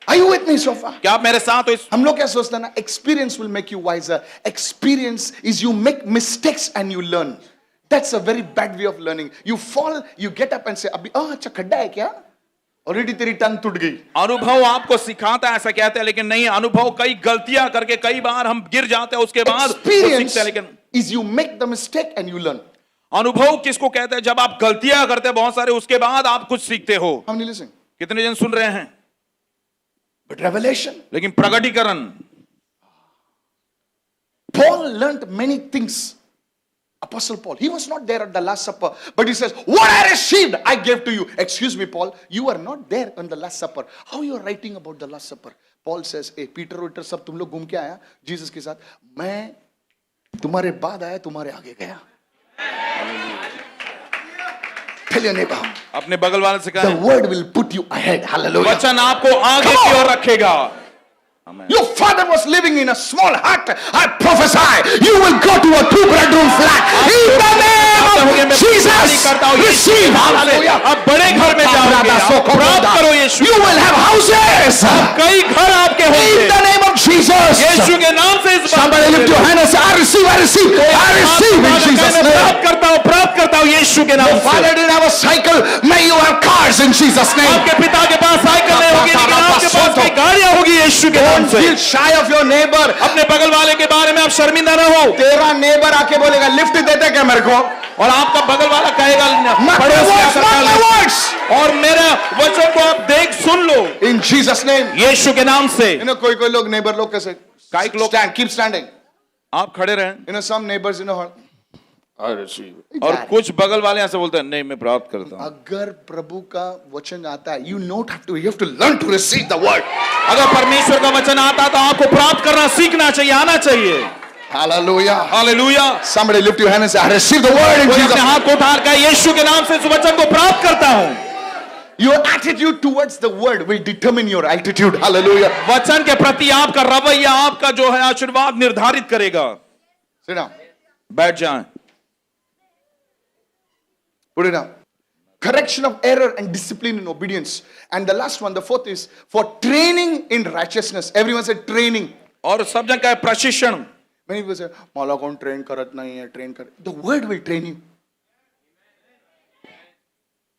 Are you with me so far? क्या आप मेरे साथ हो? हम लोग क्या सोचते हैं ना, experience will make you wiser. Experience is you make mistakes and you learn. That's a very bad way of learning. You fall, you get up and say, अभी अच्छा खड्डा है क्या? Already तेरी टंग टूट गई. अनुभव आपको सिखाता है ऐसा कहते हैं, लेकिन नहीं, अनुभव कई गलतियां करके कई बार हम गिर जाते हैं, उसके बाद वो Experience सीखते हैं. लेकिन is you make the mistake and you learn. अनुभव किसको कहते हैं? जब आप गलतियां करते हैं बहुत सारे, उसके बाद आप कुछ सीखते हो. How many listening? कितने जन सुन रहे हैं? But revelation, लेकिन प्रगटीकरण, Paul learned many things. Apostle Paul, he was not there at the Last Supper, but he says, what I received, I gave to you. Excuse me, Paul, you were not there on the Last Supper. How you are writing about the Last Supper? Paul says, hey, Peter, सब तुम लोग घूम के आया Jesus के साथ, मैं तुम्हारे बाद आया, तुम्हारे आगे गया. Tell your neighbor, अपने बगल वाले से the कहें, word will put you ahead. Hallelujah. वचन आपको आगे Come की on. ओर रखेगा. Your father was living in a small hut. I prophesy, you will go to a 2-bedroom flat. In the name of Jesus, receive. Hallelujah. अब बड़े घर में जाओगे, आप प्राप्त करो यीशु. You will have houses. कई घर आपके In होंगे the name of Jesus. यीशु के नाम से. इस बात Somebody lift your hand and say, I receive, I receive, I receive in Jesus' name. प्राप्त करता हूँ यीशु के नाम Your से. father didn't have a cycle. May you have cars in Jesus' name. आपके पिता के पास साइकिल नहीं होगी, लेकिन आपके पास कई गाड़ियां होगी यीशु के नाम Don't से. feel shy of your neighbor. अपने बगल वाले के बारे में आप शर्मिंदा न हो. तेरा neighbor आके बोलेगा, लिफ्ट देते क्या मेरे को? और आपका बगल वाला कहेगा, Not my पड़ोसी words, ऐसा not कर my ले. words. और मेरा वचन को आप देख सुन लो In Jesus' name. यीशु के नाम से. You know, कोई लोग neighbor लोग कैसे? काइक लोग- Stand, keep standing. आप खड़े रहें. You know, some neighbors, you know, I receive. और कुछ बगल वाले ऐसे बोलते हैं, नहीं मैं प्राप्त करता हूँ. अगर प्रभु का वचन आता है, you have to learn to receive the word. अगर परमेश्वर का वचन आता तो आपको प्राप्त करना सीखना चाहिए, आना चाहिए. Hallelujah. Hallelujah. Somebody lift your hand and say, I receive the word in कोई Jesus' अपने name. हाथ को उठाकर कहे, यीशु के नाम से इस वचन को प्राप्त करता हूँ. Your attitude towards the word will determine your altitude. Hallelujah. वचन के प्रति आपका रवैया आपका जो है आशीर्वाद निर्धारित करेगा. Sit down. बैठ जाएं. Put it down. Correction of error and discipline in obedience. And the last one, the fourth is for training in righteousness. Everyone said training. और सब जन का है प्रशिक्षण. Many people say, मला कौन train करत नहीं है, train कर. The word will train you.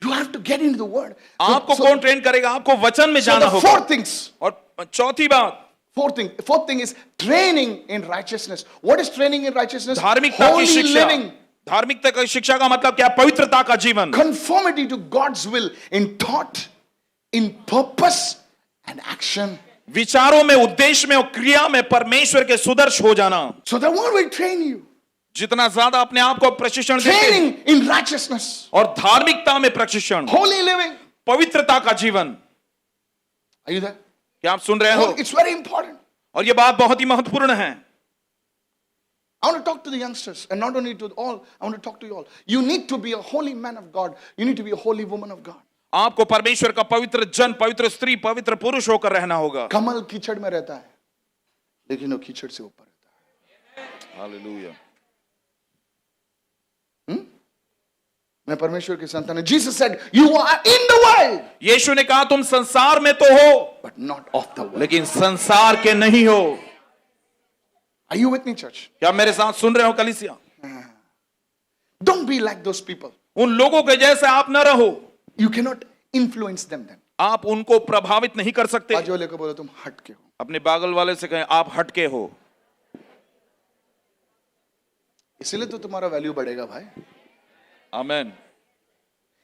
You have to get into the word. आपको कौन ट्रेन करेगा? आपको वचन में So जाना the होगा. four things. और चौथी बात, Fourth thing is training in righteousness. What is training in righteousness? धार्मिकता की Holy शिक्षा. living. धार्मिकता की शिक्षा का मतलब क्या? पवित्रता का जीवन. Conformity to God's will in thought, in purpose and action. विचारों में, उद्देश्य में और क्रिया में परमेश्वर के सुदर्श हो जाना. So the word will train you. जितना ज्यादा अपने आप को प्रशिक्षण देते हैं Training in righteousness. और धार्मिकता में प्रशिक्षण, Holy living. पवित्रता का जीवन. Are you there? क्या आप सुन रहे हो? It's very important. और ये बात बहुत ही महत्वपूर्ण है. I want to talk to the youngsters and not only to all, I want to talk to you all. You need to be a holy man of God. You need to be a holy woman of God. आपको परमेश्वर का पवित्र जन, पवित्र स्त्री, पवित्र पुरुष होकर रहना होगा. कमल कीचड़ में रहता है, लेकिन वो कीचड़ से ऊपर रहता है. हालेलुया. मैं परमेश्वर की संतान हूं. Jesus said, you are in the world, यीशु ने कहा तुम संसार में तो हो, but not of the world. लेकिन संसार के नहीं हो. Are you with me, church? क्या मेरे साथ सुन रहे हो कलीसिया? Don't be like those people. उन लोगों के जैसे आप न रहो. You cannot influence them then. आप उनको प्रभावित नहीं कर सकते. आज वाले को बोलो तुम हट के हो. अपने बागल वाले से कहें आप हटके हो. इसलिए तो तुम्हारा वैल्यू बढ़ेगा भाई. आमेन.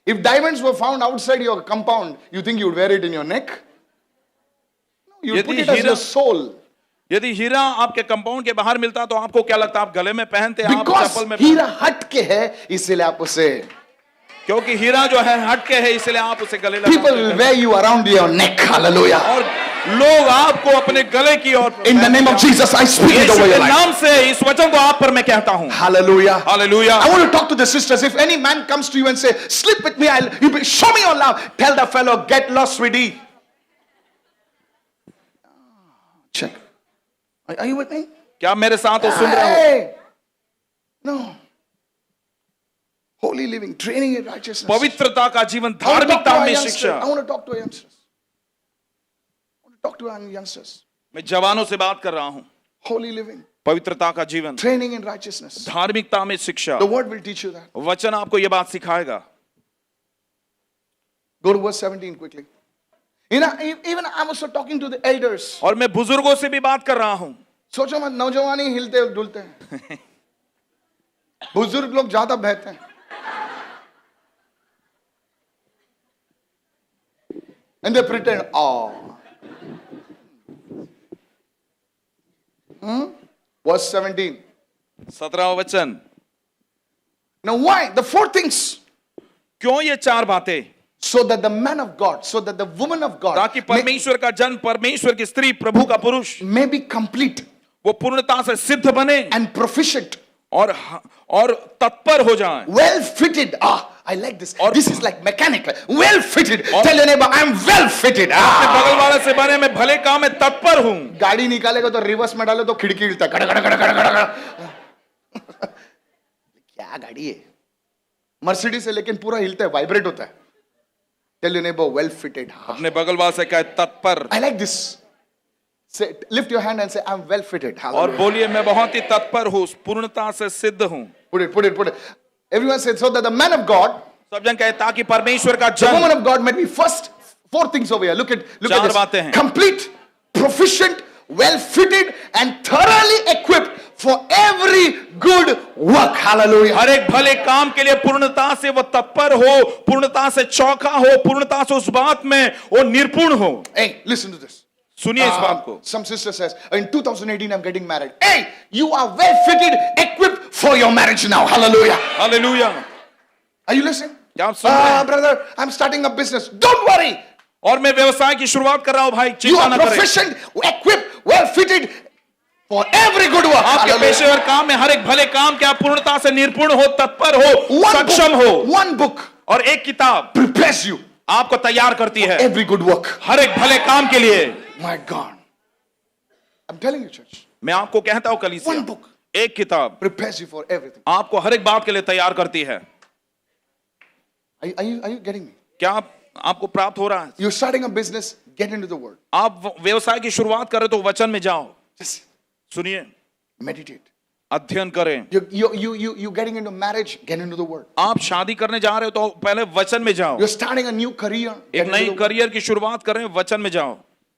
If diamonds were found outside your compound, you think you would wear it in your neck? No, you would put यदि it as Heera- your soul. यदि हीरा आपके कंपाउंड के बाहर मिलता तो आपको क्या लगता, आप गले में पहनते, आप Because चप्पल में हीरा हट के है, इसलिए आप उसे, क्योंकि हीरा जो है हटके है इसलिए आप उसे गले people लगाते will हैं। wear you around your neck. Hallelujah. और लोग आपको अपने गले की ओर, In the name of Jesus, I speak it Yeshu over के your life. नाम से इस वचन को आप पर मैं कहता हूं। Hallelujah. Hallelujah. I want to talk to the sisters. If any man comes to you and say, "Sleep with me," show me your love. Tell the fellow, "Get lost, sweetie." Check. Are you with me? क्या मेरे साथ वो सुन रहे हो? Hey. No. Holy living, training in righteousness. पवित्रता का जीवन, I want to talk to धार्मिकता our में youngsters. शिक्षा। I want to talk to our youngsters. I want to talk to our youngsters. मैं जवानों से बात कर रहा हूं। Holy living, पवित्रता का जीवन, training in righteousness. धार्मिकता में शिक्षा। The word will teach you that. वचन आपको ये बात सिखाएगा। Go to verse 17 quickly. You know, even I'm also talking to the elders. और मैं बुजुर्गों से भी बात कर रहा हूं। सोचो मत, नौजवान ही हिलते डुलते हैं, बुजुर्ग लोग ज्यादा बहते हैं। And they pretend, oh. Verse 17. 17वां वचन। Now why? The four things. क्यों ये चार बातें? So that the man of God, so that the woman of God ताकि परमेश्वर का जन, परमेश्वर की स्त्री, प्रभु का पुरुष, may be complete वो पूर्णता से सिद्ध बने and proficient, और तत्पर हो जाएं। well fitted. I like this. और- This is like mechanical. Well fitted. Tell your neighbor, I'm well fitted. अपने बगल वाले से बने मैं भले काम में तत्पर हूं। गाड़ी निकालेगा तो रिवर्स में डाले तो खिड़की हिलता है, गड़ गड़ गड़ गड़ गड़ गड़। क्या गाड़ी है, मर्सिडीज है, लेकिन पूरा हिलता है, वाइब्रेट होता है। Tell your neighbour, well fitted. अपने बगल वाले से कहे तत्पर, I like this. Say lift your hand and say, I am well fitted. और बोलिए मैं बहुत ही तत्पर हूं, पूर्णता से सिद्ध हूं। पुट इट एवरीवन से, so that the man of God, सब जन कहे ताकि परमेश्वर का the woman जन, of God may be first. Four things over here. Look at चार बातें हैं। this. Complete, proficient, well fitted, and thoroughly equipped for every good work. Hallelujah. हर एक भले काम के लिए पूर्णता से वो तत्पर हो, पूर्णता से चौका हो, पूर्णता से उस बात में वो निपुण हो। Hey, listen to this. सुनिए इस बात को। Some sister says, in 2018 I'm getting married. Hey, you are well fitted, equipped for your marriage now. Hallelujah. Hallelujah. Are you listening? क्या आप सुन रहे हैं? Brother, I'm starting a business. Don't worry. और मैं व्यवसाय की शुरुआत कर रहा हूं भाई, You चिंता are न करें। proficient, equipped, well fitted for every good work. आपके Hallelujah. पेशेवर काम में हर एक भले काम के आप पूर्णता से निपुण हो, तत्पर हो, सक्षम हो। One book और एक किताब prepares you आपको तैयार करती है every good work. हर एक भले काम के लिए। My God. I'm telling you, church. मैं आपको कहता हूं One कलीसिया, book एक किताब prepares you for everything. आपको हर एक बात के लिए तैयार करती है। Are you getting me? क्या आपको प्राप्त हो रहा है? You're starting a business, get into the word. आप व्यवसाय की शुरुआत करें तो वचन में जाओ, Just सुनिए, meditate. अध्ययन करें। You getting into marriage, get into the word. आप शादी करने जा रहे हो तो पहले वचन में जाओ। You're starting a new career, get एक into नई the word. करियर की शुरुआत करें, वचन में जाओ।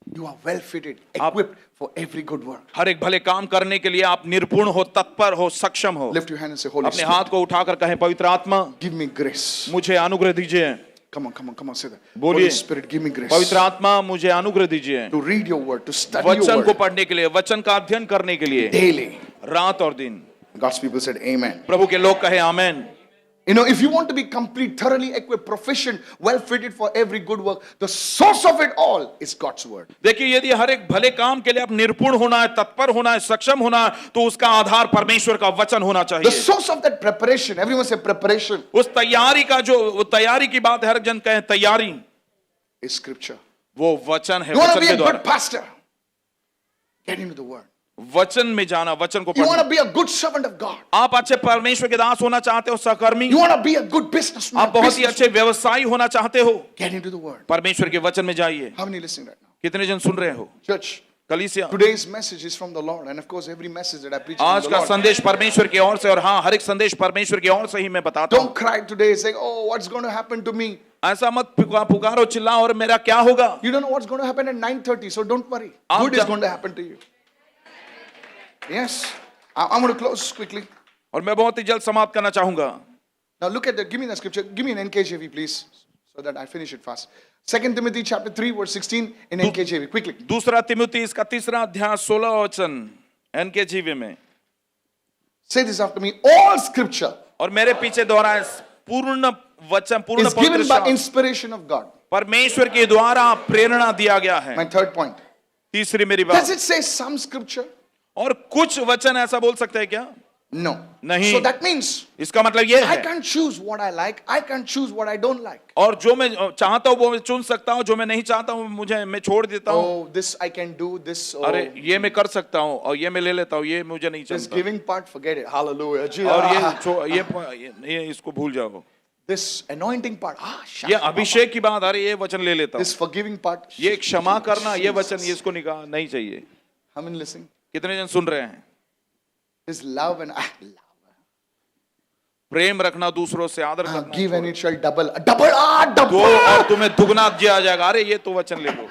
You are well fitted, equipped for every good work. हर एक भले काम करने के लिए आप निपुण हो, तत्पर हो, सक्षम हो। Lift your hand and say, Holy अपने Spirit, हाथ को उठाकर कहें, पवित्र आत्मा give me grace. मुझे अनुग्रह दीजिए। Come on, say that. बोलिए। Holy Spirit, give me grace पवित्र आत्मा मुझे अनुग्रह दीजिए to read your word, to study your वचन को word पढ़ने के लिए, वचन का अध्ययन करने के लिए, daily. रात और दिन। God's people said, Amen. प्रभु के लोग कहे आमेन। You know, if you want to be complete, thoroughly equipped, proficient, well fitted for every good work, the source of it all is God's word. देखिए, यदि हर एक भले काम के लिए आप निपुण होना है, तत्पर होना है, सक्षम होना है, तो उसका आधार परमेश्वर का वचन होना The चाहिए। source of that preparation, everyone say preparation, उस तैयारी का वो तैयारी की बात है, हर जन कहे तैयारी, is scripture. वो वचन है। You want to वचन be के a द्वारा good pastor? Get into the word. वचन में जाना, वचन को You want पढ़ना। to be a good servant of God? आप अच्छे परमेश्वर के दास होना चाहते हो, सहकर्मी, You want to be a good businessman? आप बहुत ही अच्छे व्यवसायी होना चाहते हो, Get into the word. परमेश्वर के वचन में जाइए। How many listening right now? कितने जन सुन रहे हो? Church, कलीसिया, today's message is from the Lord, and of course, every message that I preach is आज from the का Lord. संदेश परमेश्वर की ओर से, और हाँ, हर एक संदेश परमेश्वर की ओर से ही मैं बताता हूँ। Don't cry today saying, "Oh, what's going to happen to me?" ऐसा मत पुकारो, चिल्लाओ और मेरा क्या होगा। You don't know what's going to happen at 9:30, so don't worry. आप Good is जा- going to happen to you. Yes. I'm going to close quickly. और मैं बहुत ही जल्द समाप्त करना चाहूंगा। Now look at that. Give me the scripture. Give me an NKJV, please. so that I finish it fast. 2 Timothy chapter 3 verse 16 in NKJV. Quickly. दूसरा तिमुथी इसका 3 अध्याय 16 वचन एनकेजीवी में, Say this after me. All scripture और मेरे पीछे दोहराए, पूर्ण वचन, पूर्ण is पवित्र given by शास्त्र inspiration of God. परमेश्वर के द्वारा प्रेरणा दिया गया है। My third point. तीसरी मेरी Does बात, it say some scripture? और कुछ वचन ऐसा बोल सकते हैं क्या? No. नहीं। So that means इसका मतलब ये I है, can't choose what I like. I can't choose what I don't like. और जो मैं चाहता हूँ वो मैं चुन सकता हूँ, जो मैं नहीं चाहता हूँ मैं छोड़ देता हूँ। Oh, this I can do. This. Oh, अरे ये मैं कर सकता हूँ और ये मैं ले लेता हूँ, ये मुझे नहीं this चलता। giving part, forget it. Hallelujah. और ये इसको भूल जाओ। This anointing part. ये अभिषेक की बात, अरे ये वचन ले लेता हूँ। This forgiving part. ये क्षमा करना, ये वचन, ये इसको निकाल नहीं चाहिए। How many listening? कितने जन सुन रहे हैं? This love and love. प्रेम रखना, दूसरों से आदर करना, Give and it shall double. Double. दो Double. और तुम्हें दुगना दिया जाएगा। अरे ये तो वचन ले लो।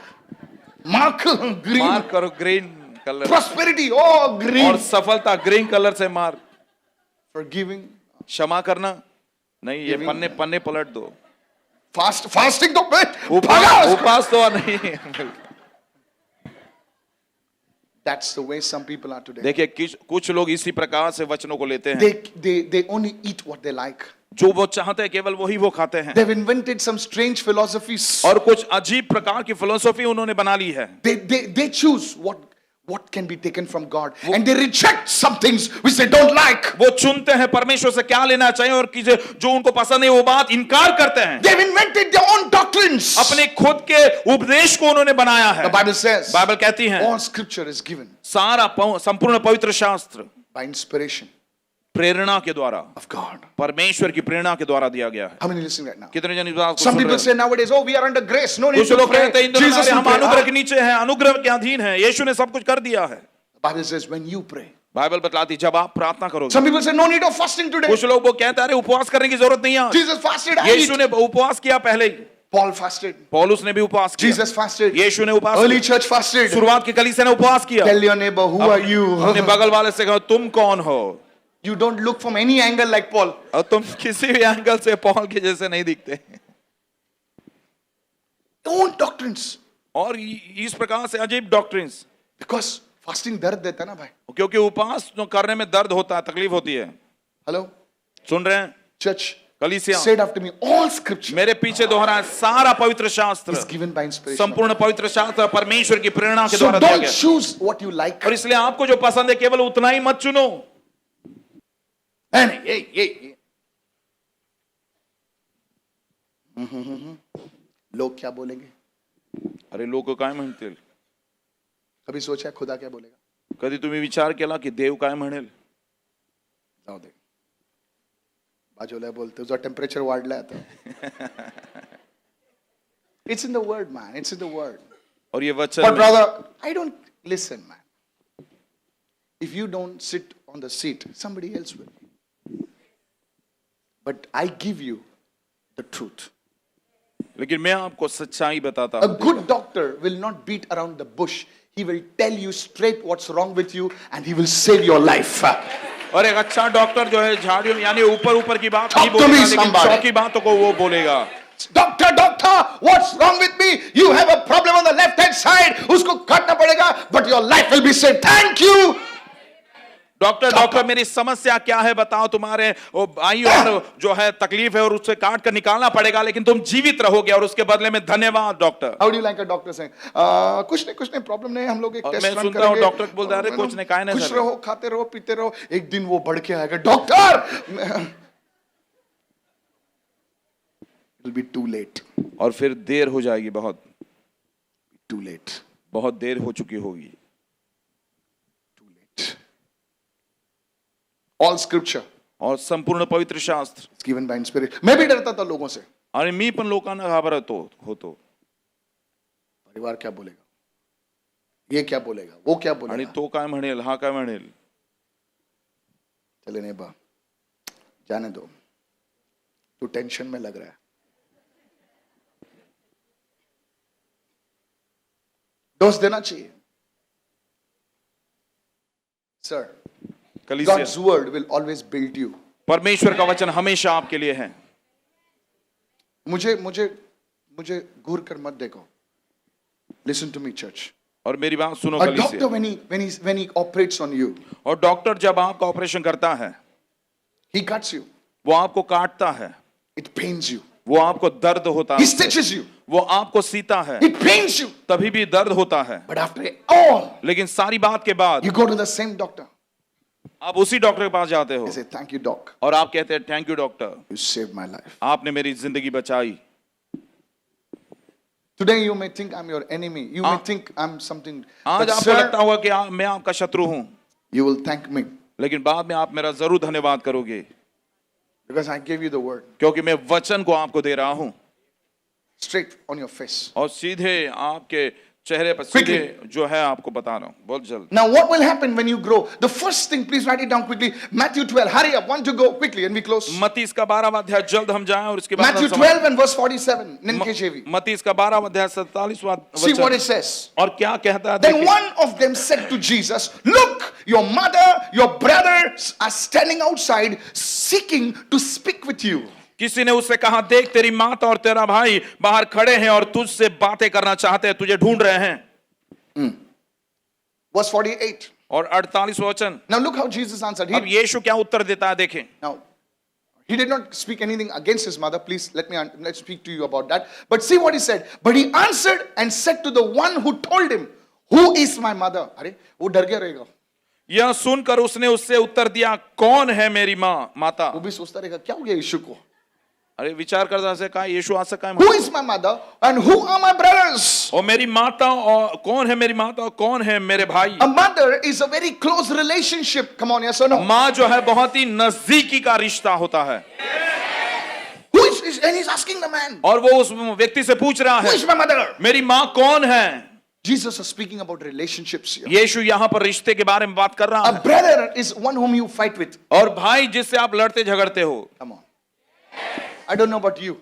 Mark green. मार्क करो green colour, Prosperity. Oh, green. और सफलता ग्रीन कलर से मार्क। Forgiving. क्षमा करना नहीं, ये पन्ने पन्ने पलट दो। Fasting तो उपवास तो नहीं। That's the way some people are today. देखिए कुछ लोग इसी प्रकार से वचनों को लेते हैं। They only eat what they like. जो वो चाहते हैं केवल वही वो खाते हैं। They've invented some strange philosophies. और कुछ अजीब प्रकार की फिलोसफी उन्होंने बना ली है। They choose what can be taken from God, and they reject some things which they don't like. वो चुनते हैं परमेश्वर से क्या लेना चाहिए और जो उनको पसंद है वो बात इनकार करते हैं। They've invented their own doctrines. अपने खुद के उपदेश को उन्होंने बनाया है। The Bible says, बाइबल कहती है, all scripture is given सारा संपूर्ण पवित्र शास्त्र by inspiration प्रेरणा के द्वारा of God. परमेश्वर की प्रेरणा के द्वारा दिया गया है। How many listening right now? कितने जन इस बात को Some सुन रहे people हैं? say nowadays, oh, we are under grace. No need कुछ to लोग pray. कहते हैं इन दिनों Jesus में will हम pray. अनुग्रह के नीचे हैं, अनुग्रह के अधीन हैं, यीशु ने सब कुछ कर दिया है। The Bible says when you pray. Bible बतलाती जब आप प्रार्थना करोगे। Some people say no need of fasting today. कुछ लोग वो कहते हैं अरे उपवास करने की जरूरत नहीं है। Jesus fasted. यीशु ने उपवास किया पहले ही। Paul fasted. पौलुस ने भी उपवास किया। Jesus fasted. यीशु ने उपवास Early किया। church fasted. शुरुआत की कलीसिया ने उपवास किया। Tell your neighbor, who are you? अपने बगल वाले से कहो तुम कौन हो? You don't look from any angle like Paul. और तुम किसी भी एंगल से पॉल के जैसे नहीं दिखते। Own doctrines. और इस प्रकार से अजीब डॉक्ट्रिन्स, Because fasting दर्द देता है ना भाई. क्योंकि उपवास जो करने में दर्द होता है, तकलीफ होती है। Hello? सुन रहे हैं? Church. कलीसिया, Say it after me. All scripture मेरे पीछे दोहरा सारा पवित्र शास्त्र, is given by inspiration. संपूर्ण पवित्र शास्त्र परमेश्वर की प्रेरणा के So द्वारा दिया don't गया। choose what you like. और इसलिए आपको जो पसंद है केवल उतना ही मत चुनो। ये लोग क्या बोलेंगे? अरे लोक काय म्हणतील? कभी सोचा खुदा क्या बोलेगा? कधी तुम्ही विचार केला की देव काय म्हणेल? जाऊ दे. बाजूला बोलतो जो टेम्परेचर वाढलाय आता. It's in the word, man. It's in the word. और ये But वचन, brother, I don't listen, man. If you don't sit on the seat, somebody else will. But I give you the truth. लेकिन मैं आपको सच्चाई बताता A हूं। good doctor will not beat around the bush. He will tell you straight what's wrong with you and he will save your life. और एक अच्छा doctor जो है झाड़ियों में यानी ऊपर ऊपर की बात नहीं Talk to me, बोलेगा, लेकिन somebody. चौकी बातों को वो बोलेगा। Doctor, what's wrong with me? You have a problem on the left hand side. उसको काटना पड़ेगा, but your life will be saved. Thank you. Doctor मेरी समस्या क्या है बताओ, तुम्हारे भाई और जो है तकलीफ है और उससे काट कर निकालना पड़ेगा, लेकिन तुम जीवित रहोगे और उसके बदले में धन्यवाद doctor. How do you like a doctor saying? कुछ नहीं प्रॉब्लम नहीं, हम लोग एक और टेस्ट मैं रन सुनता हूँ करेंगे। डॉक्टर बोलता है, अरे कुछ नहीं, काहे नहीं खुश सर। रहो, खाते रहो, पीते रहो, एक दिन वो बढ़ के आएगा। Doctor, it'll be too late. और फिर देर हो जाएगी, बहुत Too late. बहुत देर हो चुकी होगी। Too late. All scripture और संपूर्ण पवित्र शास्त्र, is given by inspiration. मैं भी डरता था लोगों से. आणि मी पण लोकांना घाबरतो होतो। परिवार क्या बोलेगा, ये क्या बोलेगा, वो क्या आणि बोलेगा. तो काय म्हणेल, हा काय म्हणेल। चले नहीं बा, जाने दो, तू टेंशन में लग रहा है. दोष देना चाहिए. Sir, कलीसिया, God's word will always build you. परमेश्वर का वचन हमेशा आपके लिए है। मुझे मुझे घूर कर मत देखो. Listen to me, church. और मेरी बात सुनो A कलीसिया। doctor, when he operates on you, और डॉक्टर जब आपका ऑपरेशन करता है, he cuts you. वो आपको काटता है, It pains you. वो आपको दर्द होता He है, stitches you. वो आपको सीता है, It pains you. तभी भी दर्द होता है। But after all, लेकिन सारी बात के बाद you go to the same doctor. आप उसी डॉक्टर के पास जाते हो You say, thank you, doc. और आप कहते हैं thank you doctor, You saved my life. आपने मेरी जिंदगी बचाई। Today you may think I'm your enemy. You may think I'm something. आज But आपको sir, लगता होगा कि मैं आपका शत्रु हूं, you will thank me लेकिन बाद में आप मेरा जरूर धन्यवाद करोगे, because I gave you the word क्योंकि मैं वचन को आपको दे रहा हूं straight on your face. और सीधे आपके चेहरे पर Quickly. सीधे जो है आपको बता रहा हूं, बहुत जल्द। Now, what will happen when you grow? The first thing, please write it down quickly. Matthew 12. Hurry up. Want to go quickly, and we close. मत्ती इसका 12वां अध्याय, जल्द हम जाएं और इसके बाद Matthew हम समाप्त- 12 and verse 47. NKJV. मत्ती इसका 12वां अध्याय 47वां See what it वचन। says. और क्या कहता है Then देखिए। one of them said to Jesus, "Look, your mother, your brothers are standing outside, seeking to speak with you." किसी ने उससे कहा, देख तेरी माता और तेरा भाई बाहर खड़े हैं और तुझसे बातें करना चाहते हैं, तुझे ढूंढ रहे हैं। Verse 48. और 48वां वचन। Now look how Jesus answered. अब यीशु क्या उत्तर देता है देखें। Now, he did not speak anything against his mother. Please let's speak to you about that. But see what he said. But he answered and said to the one who told him, "Who is my mother?" अरे वो डर गया रहेगा. यह सुनकर उसने उससे उत्तर दिया, कौन है मेरी माँ माता। वो भी सोचता रहेगा क्या हो गया यीशु को. अरे विचार करता से कहा यीशु आ सका है। Who is my mother and who are my brothers? और मेरी माता और कौन है मेरी माता और कौन है मेरे भाई। A mother is a very close relationship. Come on, yes or no? माँ जो है बहुत ही नजदीकी का रिश्ता होता है। Who is and he's asking the man, और वो उस व्यक्ति से पूछ रहा "Who है, is my mother?" मेरी माँ कौन है। Jesus is speaking about relationships here. यीशु यहाँ पर रिश्ते के बारे में बात कर रहा A है। brother is one whom you fight with. और भाई जिससे आप लड़ते झगड़ते हो। Come on. I don't know about you,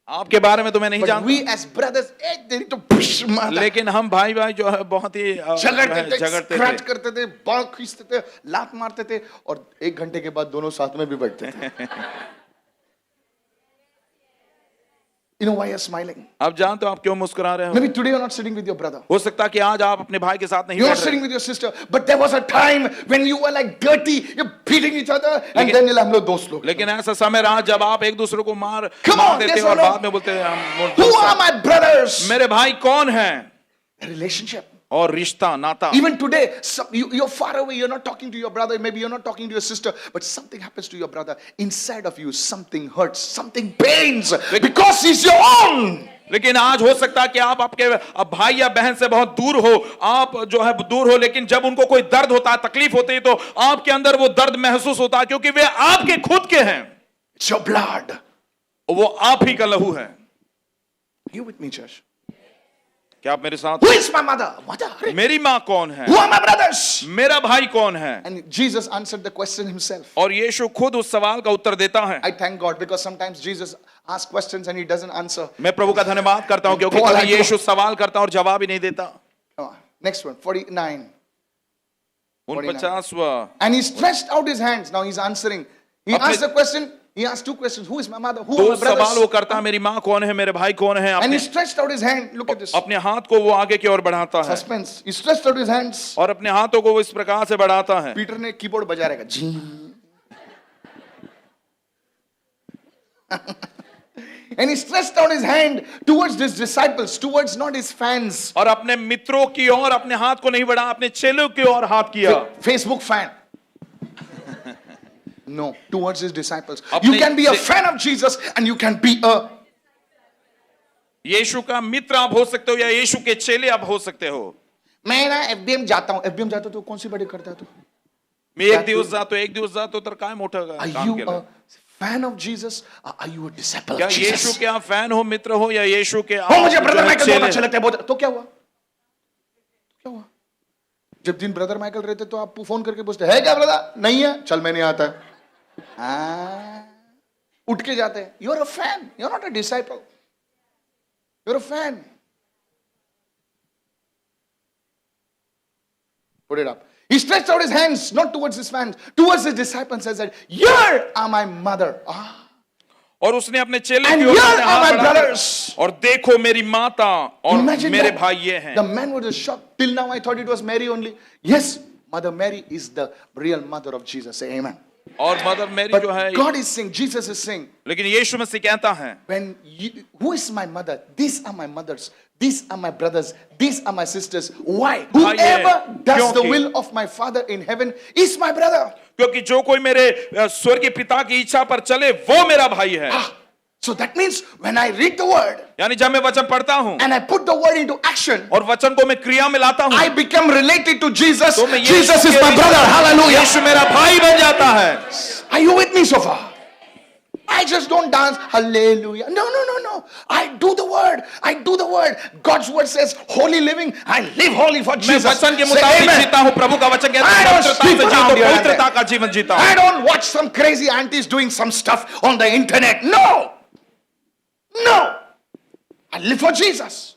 आपके बारे में तो मैं नहीं but जानता, we as brothers, they need to push mother. लेकिन हम भाई भाई जो है बहुत ही झगड़ते थे, झगड़ते स्क्रैच थे। करते थे, बाल खींचते थे, लात मारते थे और 1 घंटे के बाद दोनों साथ में भी बैठते थे. You know why you're smiling? आप जानते हो आप क्यों मुस्कुरा रहे हो। Maybe today you're not sitting with your brother. हो सकता है कि आज आप अपने भाई के साथ नहीं You're not बैठ sitting रहे, with your sister, but there was a time when you were like dirty, you're beating each other, and then हम लोग दोस्त लोग. लेकिन ऐसा समय रहा जब आप एक दूसरे को Come on, मारते yes थे or और no? बाद में बोलते थे हम Who दोस्त are हैं। my brothers? मेरे भाई कौन है। A relationship. और रिश्ता नाता। Even today, you're far away, you're not talking to your brother, maybe you're not talking to your sister, but something happens to your brother. Inside of you, something hurts, something pains, because he's your own. लेकिन आज हो सकता है कि आप आपके भाई या बहन से बहुत दूर हो, आप जो है दूर हो, लेकिन जब उनको कोई दर्द होता है, तकलीफ होती है, तो आपके अंदर वो दर्द महसूस होता है, क्योंकि वे आपके खुद के हैं। It's your blood. वो आप ही का लहू है। You with me, church? क्या आप मेरे साथ? Who is my mother? Mother. मेरी माँ कौन है? Who are my brothers? मेरा भाई कौन है? And Jesus answered the question himself. और यीशु खुद उस सवाल का उत्तर देता है। I thank God because sometimes Jesus asks questions and he doesn't answer. मैं प्रभु का धन्यवाद करता हूँ क्योंकि Paul, कभी यीशु सवाल करता और जवाब ही नहीं देता। Come on. Next one, 49. 49वां। And he stretched out his hands. Now he's answering. He अपने- asked the question. He asked 2 questions. Who is my mother? Who दो are my सवाल वो brothers? करता है, मेरी माँ कौन है, मेरे भाई कौन है। And he अपने stretched out his hand. Look at this. अपने हाथ को वो आगे की ओर बढ़ाता है Suspense. He stretched out his hands. और अपने हाथों को वो इस प्रकार से बढ़ाता है। पीटर ने कीबोर्ड बजा रहेगा. झीं. And he stretched out his hand towards his disciples, towards not his fans. और अपने मित्रों की ओर अपने हाथ को नहीं बढ़ा, अपने चेलों की ओर हाथ किया। Facebook fan. No, towards his disciples. अपने You can be a से- fan of Jesus and you can be a यीशु का मित्र आप हो सकते हो या यीशु के चेले आप हो सकते हो। मैं ना FBM जाता हूं. FBM जाता तो कौन सी बड़ी करता है तू? मी एक दिवस जातो एक दिवस जातो तर काय मोठं Are काम you केलं। a fan of Jesus? Or are you a disciple क्या of यीशु Jesus? के आप फैन हो, मित्र हो, या यीशु के हो मुझे आप ब्रदर जो है माइकल बहुत चेले अच्छा हैं? लगता है बहुत. तो क्या हुआ? क्या हुआ? जब दिन ब्रदर माइकल रहते तो आप फोन करके पूछते है क्या ब्रदर? नहीं है, चल मैं नहीं आता है. उठ के जाते हैं. You're a fan. You're not a disciple. You're a fan. Put it up. He stretched out his hands, not towards his fans, towards his disciples and said, "Here are my mother." और उसने अपने चेले And की ओर here अपने are हाथ my बढ़ाकर, brothers. और देखो मेरी माता और Imagine मेरे that. भाई ये हैं. The man was shocked. Till now I thought it was Mary only. Yes, Mother Mary is the real mother of Jesus. Say amen. और मदर मेरी But जो है, God is saying, Jesus is saying, लेकिन यीशु मसीह कहता है, when who is my mother? These are my mothers. These are my brothers. These are my sisters. Why? Whoever does the will of my Father in heaven is my brother. क्योंकि जो कोई मेरे स्वर्गीय पिता की इच्छा पर चले वो मेरा भाई है. So that means when I read the word यानी जब मैं वचन पढ़ता हूँ and I put the word into action, और वचन को मैं क्रिया में लाता हूँ, I become related to Jesus. तो मैं Jesus is के my brother. Hallelujah. यीशु मेरा भाई बन जाता है. Are you with me so far? I just don't dance. Hallelujah. No, no, no, no. I do the word. I do the word. God's word says holy living. I live holy for मैं Jesus. वचन के Say मुताबिक amen. जीता हूँ. प्रभु का वचन कहता I है don't पवित्रता sleep से around जीतो, here and पवित्रता there. का जीवन जीता I हूँ. don't watch some crazy aunties doing some stuff on the internet. No. No. I live for Jesus.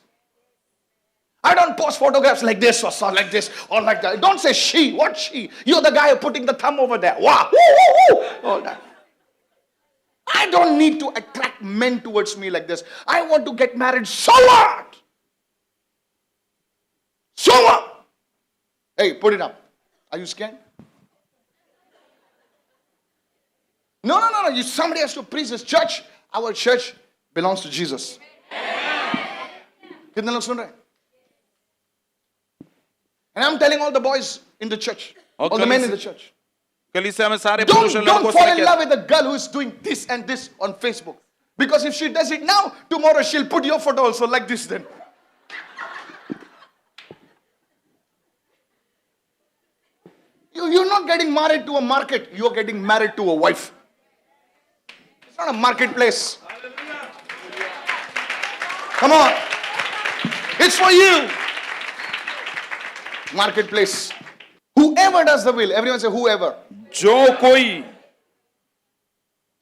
I don't post photographs like this or so like this or like that. Don't say she. What she? You're the guy putting the thumb over there. Wow. Woo, woo, woo. All that. I don't need to attract men towards me like this. I want to get married. So what? So what? Hey, put it up. Are you scared? No, no, no, no. Somebody has to preach this church. Our church belongs to Jesus. कितने लोग सुन रहे हैं? And I'm telling all the boys in the church, all the men in the church, कलीसिया में सारे पुरुष don't लड़कों fall से in love with a girl who is doing this and this on Facebook. Because if she does it now, tomorrow she'll put your photo also like this then. You're not getting married to a market. You're getting married to a wife. It's not a marketplace. Come on. It's for you. Marketplace. Whoever does the will. Everyone say whoever. जो कोई,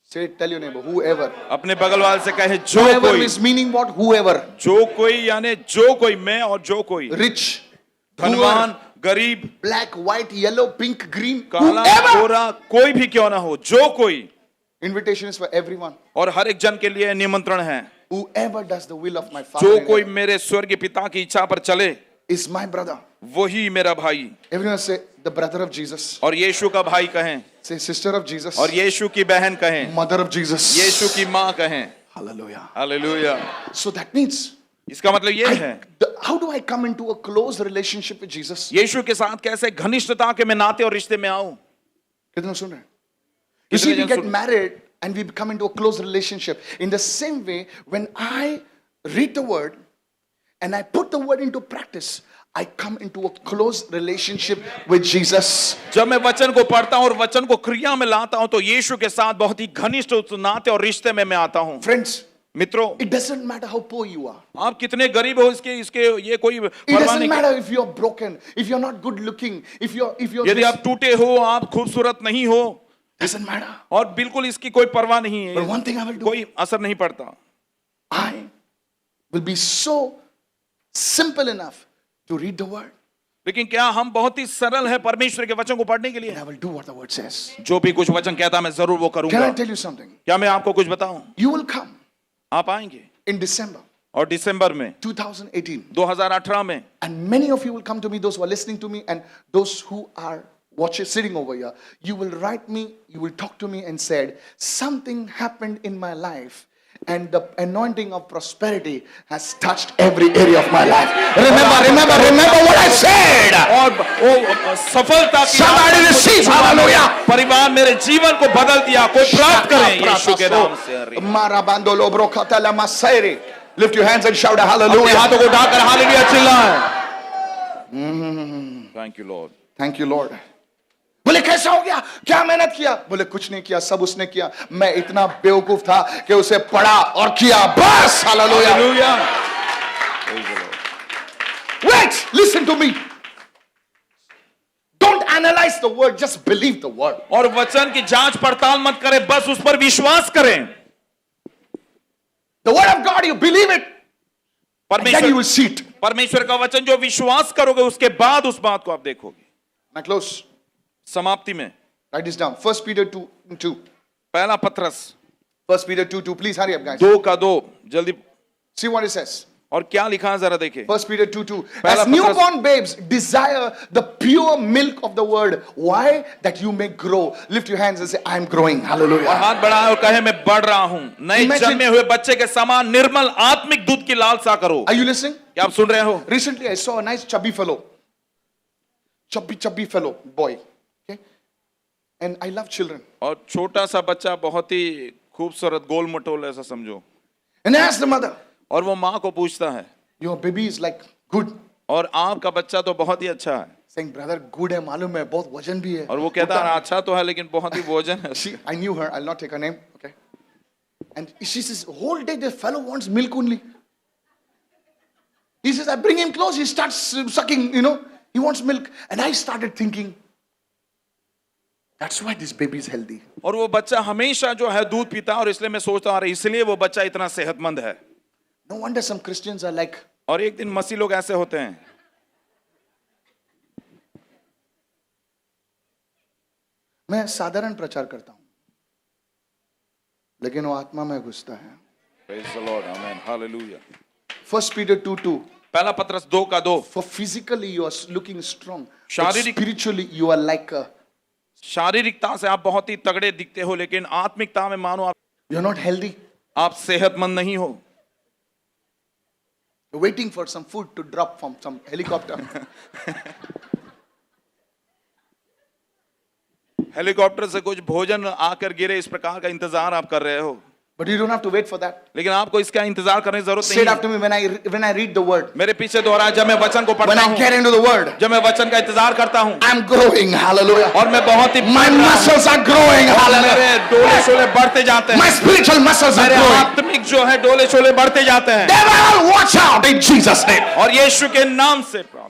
Say it, tell your neighbor. Whoever. अपने बगल वाले से कहे जो Whoever कोई, is meaning what? Whoever. जो कोई यानी जो कोई, मैं और जो कोई, Rich. धनवान, Poor, गरीब, black, white, yellow, pink, green. काला, Whoever. गोरा, कोई भी क्यों ना हो, जो कोई, Invitation is for everyone. और हर एक जन के लिए निमंत्रण है. Whoever does the will of my Father जो in कोई heaven मेरे स्वर्गीय पिता की इच्छा पर चले is my brother. वही मेरा भाई. Everyone say the brother of Jesus. और यीशु का भाई कहें, Say sister of Jesus. और यीशु की बहन कहें, Mother of Jesus. यीशु की माँ कहें. Hallelujah. Hallelujah. So that means इसका मतलब ये है, how do I come into a close relationship with Jesus? यीशु के साथ कैसे घनिष्ठता के मैं नाते और रिश्ते में आऊं. कितने लोग सुन रहे हैं? You see, we कितने जन get soon- married and we come into a close relationship. In the same way, when I read the word and I put the word into practice, I come into a close relationship with Jesus. जब मैं वचन को पढ़ता हूं और वचन को क्रिया में लाता हूं तो यीशु के साथ बहुत ही घनिष्ठ उस नाते और रिश्ते में मैं आता हूं. Friends, मित्रों, it doesn't matter how poor you are. आप कितने गरीब हो इसके ये कोई It परवाह doesn't नहीं. matter if you're broken, if you're not good looking, if you're यदि आप टूटे हो, आप खूबसूरत नहीं हो, doesn't matter. और बिल्कुल इसकी कोई परवाह नहीं But है, one thing I will do, कोई असर नहीं पड़ता. I will be so simple enough to read the word. लेकिन क्या हम बहुत ही सरल है परमेश्वर के वचन को पढ़ने के लिए? And I will do what the word says. जो भी कुछ वचन कहता मैं जरूर वो Can I करूंगा. tell you something? क्या मैं आपको कुछ बताऊं? You will come आप आएंगे in December और दिसंबर में 2018. 2018 में, And many of you will come to me, those who are listening to me and those who are watching, sitting over here. You will write me, you will talk to me and said, something happened in my life and the anointing of prosperity has touched every area of my life. Remember what I said. और वो सफलता की Somebody receive, hallelujah. परिवार मेरे जीवन को बदल दिया. कोई प्राप्त करें यीशु के नाम से. Marabandolo brokata la masere. Lift your hands and shout a अपने hallelujah. हाथों को उठाकर hallelujah चिल्लाएं. Thank you Lord. Thank you Lord. बोले कैसा हो गया, क्या मेहनत किया? बोले कुछ नहीं किया, सब उसने किया. मैं इतना बेवकूफ था कि उसे पढ़ा और किया बस. Hallelujah. Hallelujah. Praise the Lord. Wait, listen to me. Don't analyze the word, just believe the word. और वचन की जांच पड़ताल मत करें, बस उस पर विश्वास करें. The word of God, you believe it, and then you will see it. परमेश्वर का वचन जो विश्वास करोगे उसके बाद उस बात को आप देखोगे. Now close. समाप्ति में Write this down. 1 Peter 2:2. पहला पत्रस 1 Peter 2:2. Please hurry up, guys. 2:2 जल्दी। See what it says. और क्या लिखा है जरा देखिए। 1 Peter 2:2. पहला As पत्रस- newborn babes desire the pure milk of the word. Why? That you may grow. Lift your hands and say, I am growing. और Hallelujah. हाथ बढ़ाए और कहे मैं बढ़ रहा हूं। नए Imagine- जन्मे हुए बच्चे के समान निर्मल आत्मिक दूध की लालसा करो। Are you listening? क्या आप सुन रहे हो? Recently, I saw a nice chubby fellow. Chubby fellow, boy. Okay? And I love children. और छोटा सा बच्चा बहुत ही खूबसूरत गोल मटोल ऐसा समझो। And I asked the mother, और वो माँ को पूछता है your baby is like good. और आपका बच्चा तो बहुत ही अच्छा है। Saying, brother, good है मालूम है, बहुत वजन भी है. और वो कहता है अच्छा तो है लेकिन बहुत ही भोजन है। She, I knew her. I'll not take her name. Okay. And she says, whole day the fellow wants milk only. He says, I bring him close. He starts sucking, he wants milk. And I started thinking, that's why this baby is healthy. और वो बच्चा हमेशा जो है दूध पीता है और इसलिए मैं सोचता हूँ इसलिए वो बच्चा इतना सेहतमंद है। No wonder some Christians are like, और एक दिन मसीह लोग ऐसे होते हैं। मैं साधारण प्रचार करता हूं लेकिन वो आत्मा में घुसता है। Praise the Lord, amen, hallelujah। 1 Peter 2:2. पहला पत्रस 2:2। For physically you are looking strong, but शारीरिक- spiritually you are like a, शारीरिकता से आप बहुत ही तगड़े दिखते हो लेकिन आत्मिकता में मानो you're not healthy. आप सेहतमंद नहीं हो। You're waiting for some food to drop from some helicopter. Helicopter से कुछ भोजन आकर गिरे इस प्रकार का इंतजार आप कर रहे हो। But you don't have to wait for that. लेकिन आपको इसका इंतजार करने की जरूरत Say नहीं it है। after me when I read the word. मेरे पीछे दोहराए जब मैं वचन को When पढ़ता I get हूँ, into the word, जब मैं वचन का इंतजार करता हूँ I'm growing. Hallelujah. और मैं बहुत ही My बढ़ रहा हूँ। muscles are growing. और Hallelujah. मेरे डोले शोले बढ़ते जाते My हैं। spiritual muscles are मेरे growing. आत्मिक जो है डोले शोले बढ़ते जाते हैं। Devil, watch out in Jesus' name. और यीशु के नाम से प्राप्त कर।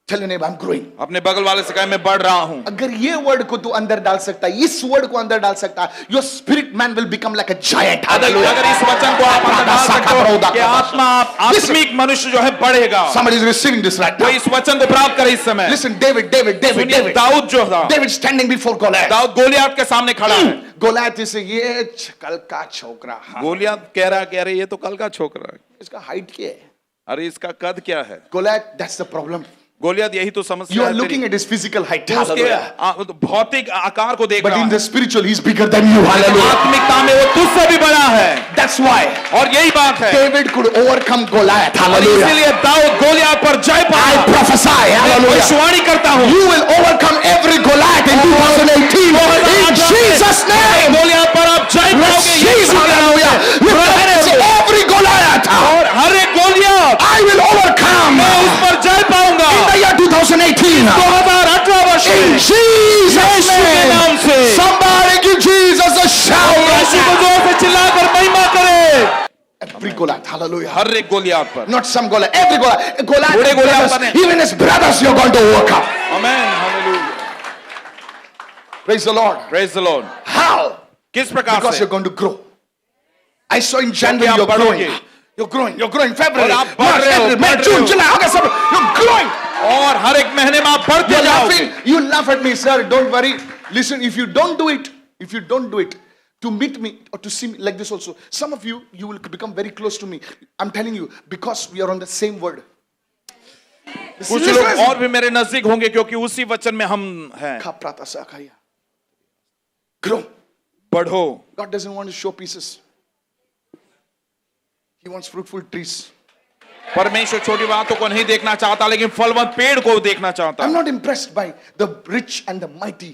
Tell your neighbor, I'm growing. अपने बगल वाले से कहे मैं बढ़ रहा हूँ। अगर ये वर्ड को तू अंदर डाल सकता है, इस वर्ड को अंदर डाल सकता है, your spirit man will become like a giant. अगर इस वचन को आप अंदर डाल सकते हो कि आत्मा आत्मिक मनुष्य जो है बढ़ेगा। Somebody is receiving this right वो now. इस वचन को प्राप्त करे इस समय। Listen, David. सुनिए दाऊद जो था, David standing before Goliath. Dawood Goliath के सामने खड़ा है। Goliath is ये कल का छोकरा। गोलियत कह रहा है ये तो कल का छोकरा है। इसका हाइट क्या है? अरे इसका कद क्या है? Goliath, that's the problem. Goliath यही तो समस्या You है are looking तेरी। at his physical height. तू उसके Hallelujah. भौतिक आकार को देख But रहा in है। the spiritual, he's bigger than you. Hallelujah. आत्मिकता में वो तुझसे भी बड़ा है। That's why और यही बात है। David could overcome Goliath. और Hallelujah. इसीलिए दाऊद गोलियत पर जय I पाया। prophesy. मैं Hallelujah. भविष्यवाणी करता हूँ। You will overcome every Goliath in 2018. In Jesus' name. Goliath पर आप जय पाओगे। Receive, hallelujah. Lift up and say, every Goliath, और हर एक गोलियत I will overcome. मैं उस पर जय पाऊंगा। In the year 2018. 2018 वर्ष In में Jesus' यीशु के नाम name. से। Somebody give Jesus a shout. यीशु को जोर से चिल्लाकर महिमा करे। Every Goliath, hallelujah. हर एक गोलियत पर। Not some Goliath, every Goliath. Goliath, बड़े and Goliath brothers, बने। even his brothers, you're going to overcome. Amen, hallelujah. Praise the Lord. Praise the Lord। How? किस प्रकार Because से? you're going to grow. I saw in January आप you're growing. बढ़ोगे। You're growing. February, और March, आप बढ़ रहे हो, April, May, बढ़ June, रहे हो। July, August, September. You're growing. और हर एक महीने में आप बढ़ते You're जाओगे। laughing. You laugh at me, sir. Don't worry. Listen, if you don't do it, to meet me or to see me like this also, some of you will become very close to me. I'm telling you, because we are on the same word. कुछ लोग और भी मेरे नजदीक होंगे क्योंकि उसी वचन में हम हैं। Grow. बढ़ो। God doesn't want to show pieces. He wants fruitful trees. परमेश्वर छोटी बातों को नहीं देखना चाहता लेकिन फलवंत पेड़ को देखना चाहता I'm है। not impressed by the rich and the mighty,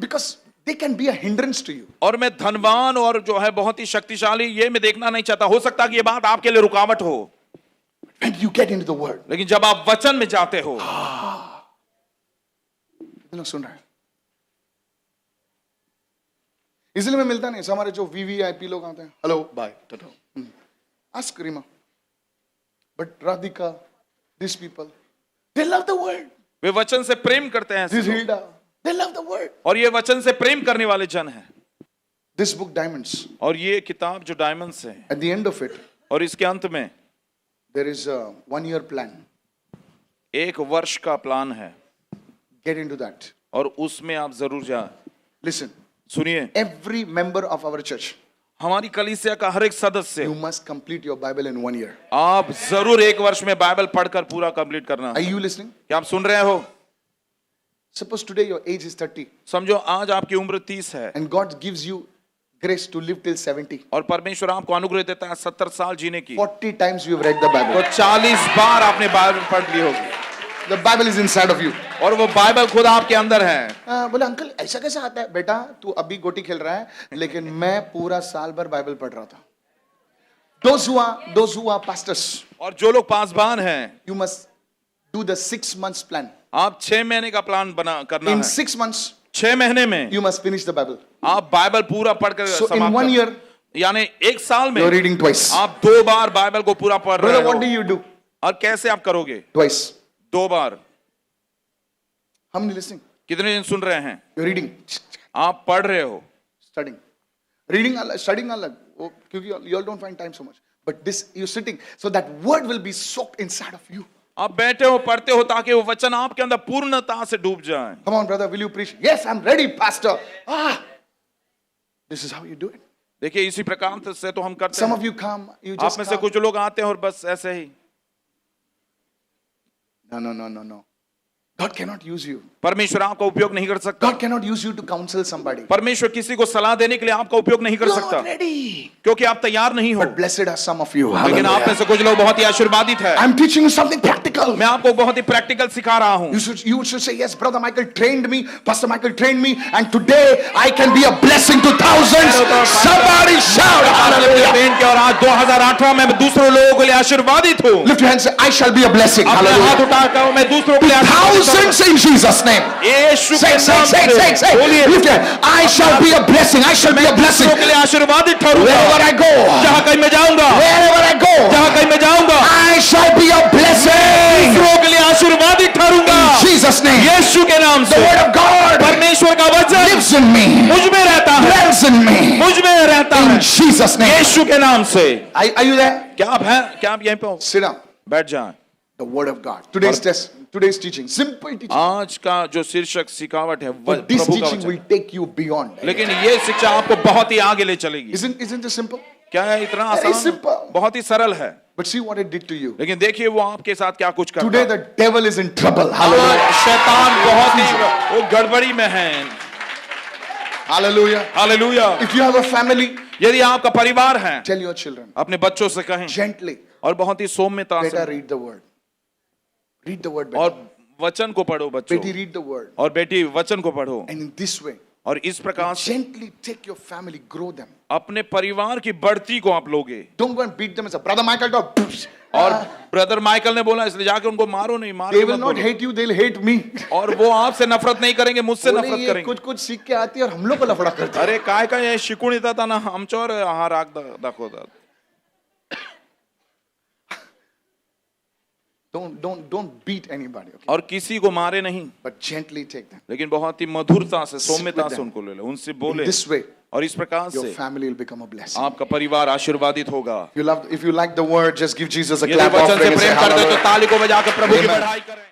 because they can be a hindrance to you. और मैं धनवान और जो है बहुत ही शक्तिशाली ये मैं देखना नहीं चाहता। हो सकता है कि ये बात आपके लिए रुकावट हो, When you get into the word, लेकिन जब आप वचन में जाते हो सुन रहा है, इसलिए मैं मिलता नहीं। हमारे जो VVIP लोग आते हैं, hello bye tata, ask Rima, but Radhika, these people, they love the word. वे वचन से प्रेम करते हैं This ऐसे लोग। Hilda, they love the word. और ये वचन से प्रेम करने वाले जन हैं। This book Diamonds, और ये किताब जो डायमंड्स है at the end of it, और इसके अंत में there is a 1-year plan. 1 वर्ष का प्लान है Get into that. और उसमें आप जरूर जाएं। Listen, सुनिए, every member of our church, हमारी कलीसिया का हर एक सदस्य, you must complete your Bible in 1 year. आप जरूर एक वर्ष में बाइबल पढ़कर पूरा कंप्लीट करना। Are you listening? क्या आप सुन रहे हो? Suppose today your age is 30 समझो आज आपकी उम्र 30 है and God gives you grace to live till 70. और परमेश्वर आपको अनुग्रह देता है 70 साल जीने की, 40 times you have read the तो Bible. 40 बार आपने बाइबल पढ़ ली होगी The Bible is inside of you. और वो बाइबल खुद आपके अंदर है। बोले अंकल ऐसा कैसा आता है? बेटा तू अभी गोटी खेल रहा है, लेकिन मैं पूरा साल भर बाइबल पढ़ रहा था। Those who are pastors, और जो लोग पासबान हैं, you must do the 6 months plan. आप 6 महीने का प्लान बना करना In है। 6 months, 6 महीने में you must finish the Bible. आप बाइबल पूरा पढ़कर So in समाप्त 1 कर- year, यानी एक साल में you're reading twice. आप 2 बार बाइबल को पूरा पढ़ रहे Brother, what do हो। you do? और कैसे आप करोगे? Twice. 2 bar. How many listening? कितने दिन सुन रहे हैं? You're reading, आप पढ़ रहे हो। studying. Reading अलग, studying अलग, वो क्योंकि you all don't find time so much. But this, you're sitting, so that word will be soaked inside of you. आप बैठे हो, पढ़ते हो ताकि वो वचन आपके अंदर पूर्णता से डूब जाए। Come on, brother, will you preach? Yes, I'm ready, pastor. This is how you do it. देखिए इसी प्रकार से तो हम करते Some हैं। of you come, you आप just में से come. कुछ लोग आते हैं और बस ऐसे ही। No. God cannot use you. परमेश्वर आपका उपयोग नहीं कर सकता। God cannot use you to counsel somebody. परमेश्वर किसी को सलाह देने के लिए आपका उपयोग नहीं कर You're सकता, not ready. क्योंकि आप तैयार नहीं हो। But blessed are some of you. लेकिन आप में Hallelujah. से कुछ लोग बहुत ही आशीर्वादित है। I'm teaching you something practical. मैं आपको बहुत ही प्रैक्टिकल सिखा रहा हूँ। You should say, yes, brother Michael trained me, Pastor Michael trained me, and today I can be a blessing to thousands. Somebody shout hallelujah. Paint किया और आज 2018 में मैं दूसरों लोगों के लिए आशीर्वादित हूँ। Lift your hands and say, I shall be a blessing. अपने हाथ Hallelujah. उठाकर मैं दूसरों के लिए आशीर्वादित Thousands in Jesus' name. यीशु के Say, नाम से बोलिए, Lift your hand. I shall be a blessing. I shall be a blessing. दूसरों के लिए आशीर्वादित ठहरूंगा। Wherever I go. जहाँ कहीं मैं जाऊंगा, Wherever I go. जहाँ कहीं मैं जाऊंगा, I shall be a blessing. दूसरों के लिए आशीर्वादित ठहरूंगा। In Jesus' name. यीशु के नाम The से word of God परमेश्वर का वचन lives in me. मुझ में रहता है, Dwells in me. मुझ में रहता है। In Jesus' name. यीशु के नाम से। Are you there? क्या आप हैं? क्या आप यहीं पे हो? Sit down. बैठ जाएं। The word of God. Today's teaching. Simple teaching. आज का जो शीर्षक सिखावट है वो But this प्रभु का teaching वचन, will take you beyond. लेकिन ये शिक्षा आपको बहुत ही आगे ले चलेगी। Isn't this simple? क्या है इतना Very आसान? simple. बहुत ही सरल है, But see what it did to you. लेकिन देखिए वो आपके साथ क्या कुछ करता Today है। the devil is in trouble. आज Hallelujah. शैतान बहुत ही वो गड़बड़ी में है। Hallelujah. Hallelujah. If you have a family, यदि आपका परिवार है, tell your children अपने बच्चों से कहें gently, और बहुत ही सौम्यता better से, read the word. Read the word better. और वचन को पढ़ो बच्चों, Betty, read the word. और बेटी वचन को पढ़ो, And in this way, और इस प्रकार से gently take your family, grow them. अपने परिवार की बढ़ती को आप लोगे। Don't go and beat them as a brother Michael. और ब्रदर माइकल ने बोला इसलिए जाके उनको मारो नहीं, मारो They मत will not बोलो। hate you, they'll hate me. और वो आपसे नफरत नहीं करेंगे, मुझसे बोले नफरत ये करेंगे। कुछ सीख के आती है और हम लोग को लफड़ा करते हैं. अरे काय काय हे शिकून येतात ना आमच्यावर हा राग दाखवतात। Don't beat anybody, okay? और किसी को मारे नहीं, But gently take them. लेकिन बहुत ही मधुरता से, Sit सौम्यता with से them. उनको ले लो, उनसे In बोले, this way, और इस प्रकार your से family will become a blessing. आपका परिवार आशीर्वादित होगा। If you like the word, just give Jesus a यदि clap वचन offering से and say प्रेम करते हो तो hallelujah. ताली को बजाकर प्रभु की Amen. बढ़ाई करें।